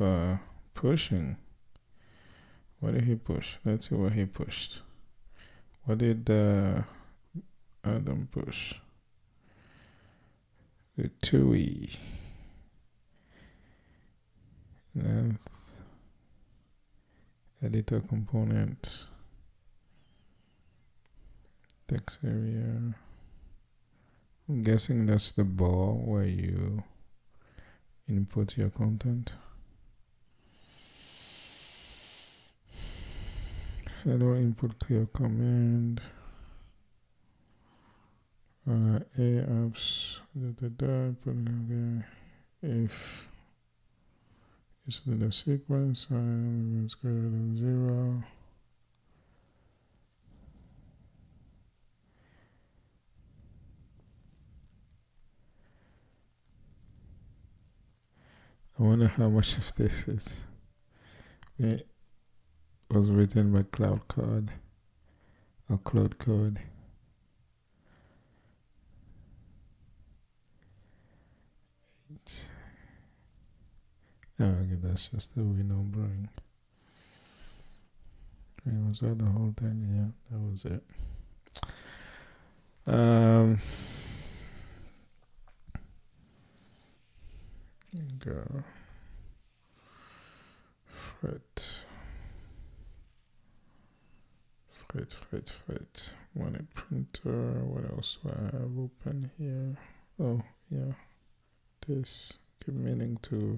pushing. What did he push? Let's see what he pushed. What did Adam push? The TUI. Length. Editor component. Text area. I'm guessing that's the bar where you input your content. Hello, input clear command. A apps. If it's the sequence, is greater than 0. I wonder how much of this is. It was written by Cloud Code or Cloud Code. Oh, okay, that's just the renumbering. Was that the whole thing? Yeah, that was it. Go. Fret. Money printer. What else do I have open here? Oh, yeah. This. Keep meaning to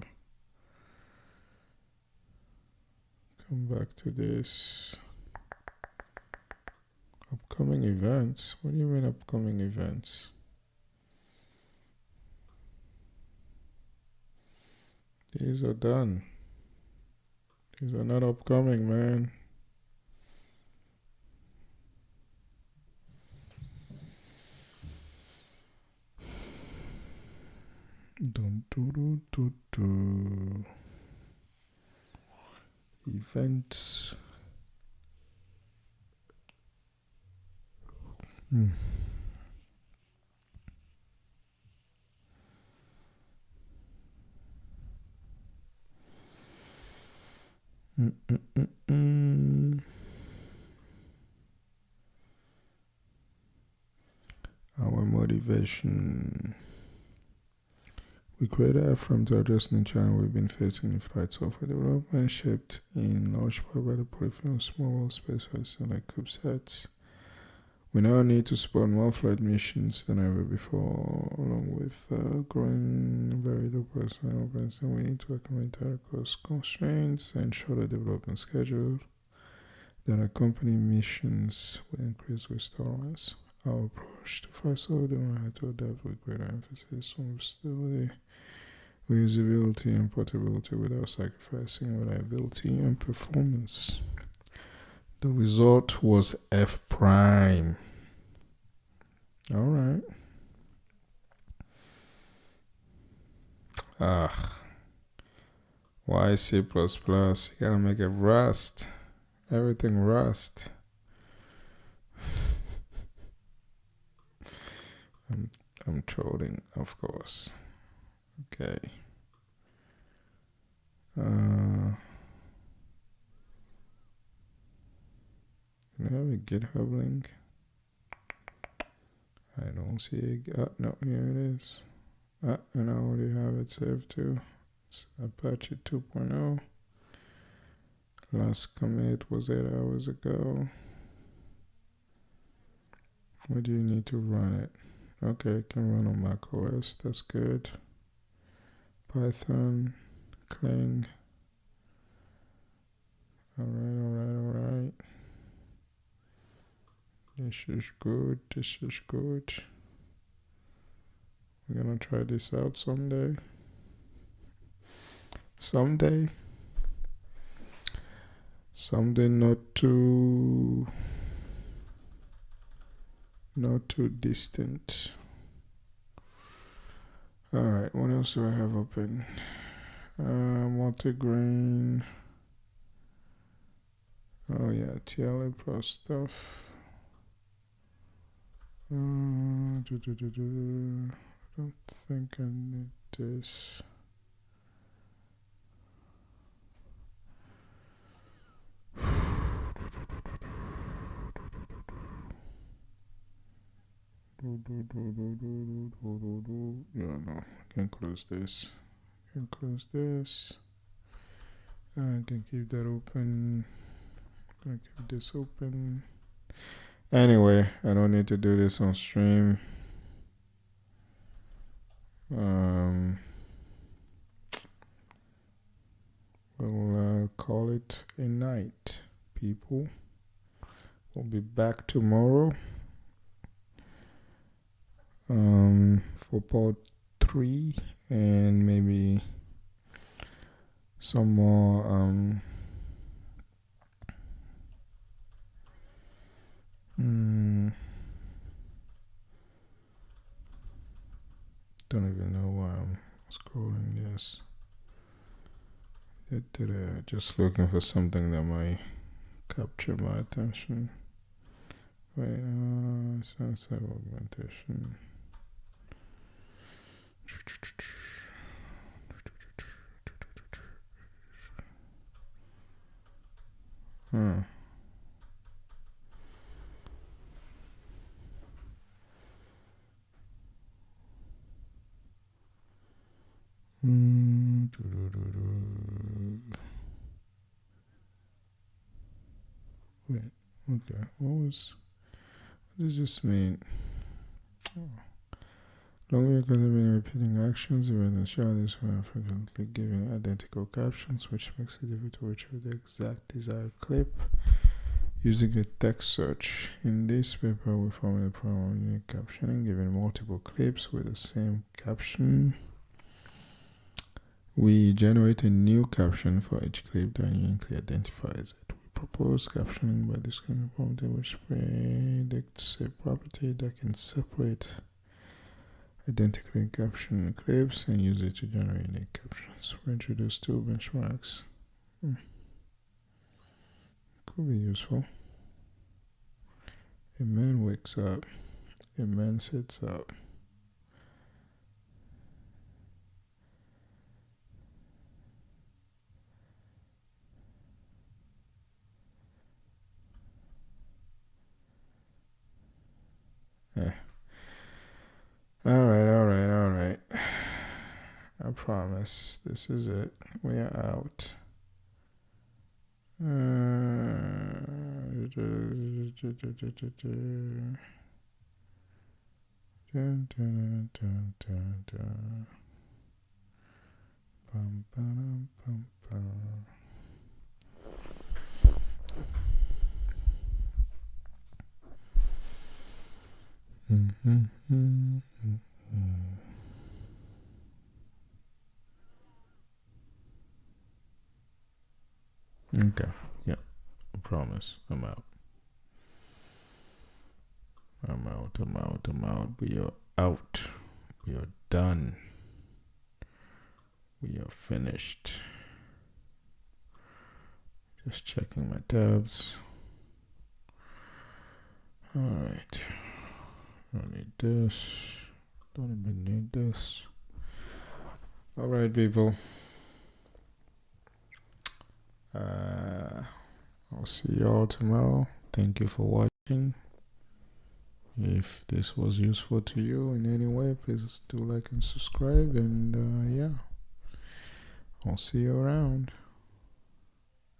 come back to this. Upcoming events? What do you mean upcoming events? These are done. These are not upcoming, man. Events. Our motivation. We created a frame to address the challenge we've been facing in flight software development, shaped in large part by the polyphony of small space like CubeSats. We now need to support more flight missions than ever before, along with growing varied personnel. We need to accommodate cost constraints and shorter development schedules that accompany missions with increased risk tolerance. Our approach to faster development had to adapt with greater emphasis on stability, reusability, and portability without sacrificing reliability and performance. The result was F prime. All right. Why C++? You gotta make it Rust. Everything Rust. I'm trolling, of course. Okay. Can I have a GitHub link? I don't see it. No, here it is. And I already have it saved too. It's Apache 2.0. Last commit was 8 hours ago. Where do you need to run it? Okay, it can run on Mac OS. That's good. Python, Clang. Alright. This is good. We're gonna try this out someday. Someday not too distant. Alright, what else do I have open? Multigrain. Oh yeah, TLA plus stuff. I don't think I need this. Yeah, no, I can close this. I can keep that open. I can keep this open. Anyway, I don't need to do this on stream. We'll call it a night, people. We'll be back tomorrow for part 3 and maybe some more don't even know why I'm scrolling this. Just looking for something that might capture my attention. Wait, sensor augmentation. Wait, okay, what does this mean? Longer because I've been repeating actions, even the show this way are frequently giving identical captions, which makes it difficult to retrieve the exact desired clip using a text search. In this paper, we formulate a problem of unique captioning, given multiple clips with the same caption. We generate a new caption for each clip that uniquely identifies it. We propose captioning by describing a property which predicts a property that can separate identically captioned clips and use it to generate unique captions. We introduce 2 benchmarks. Could be useful. A man wakes up. A man sits up. Alright. I promise. This is it. We are out. Okay, yeah, I promise. I'm out. We are out. We are done. We are finished. Just checking my tabs. Alright. Don't need this. Don't even need this. Alright, people. I'll see y'all tomorrow. Thank you for watching. If this was useful to you in any way, please do like and subscribe. And yeah, I'll see you around.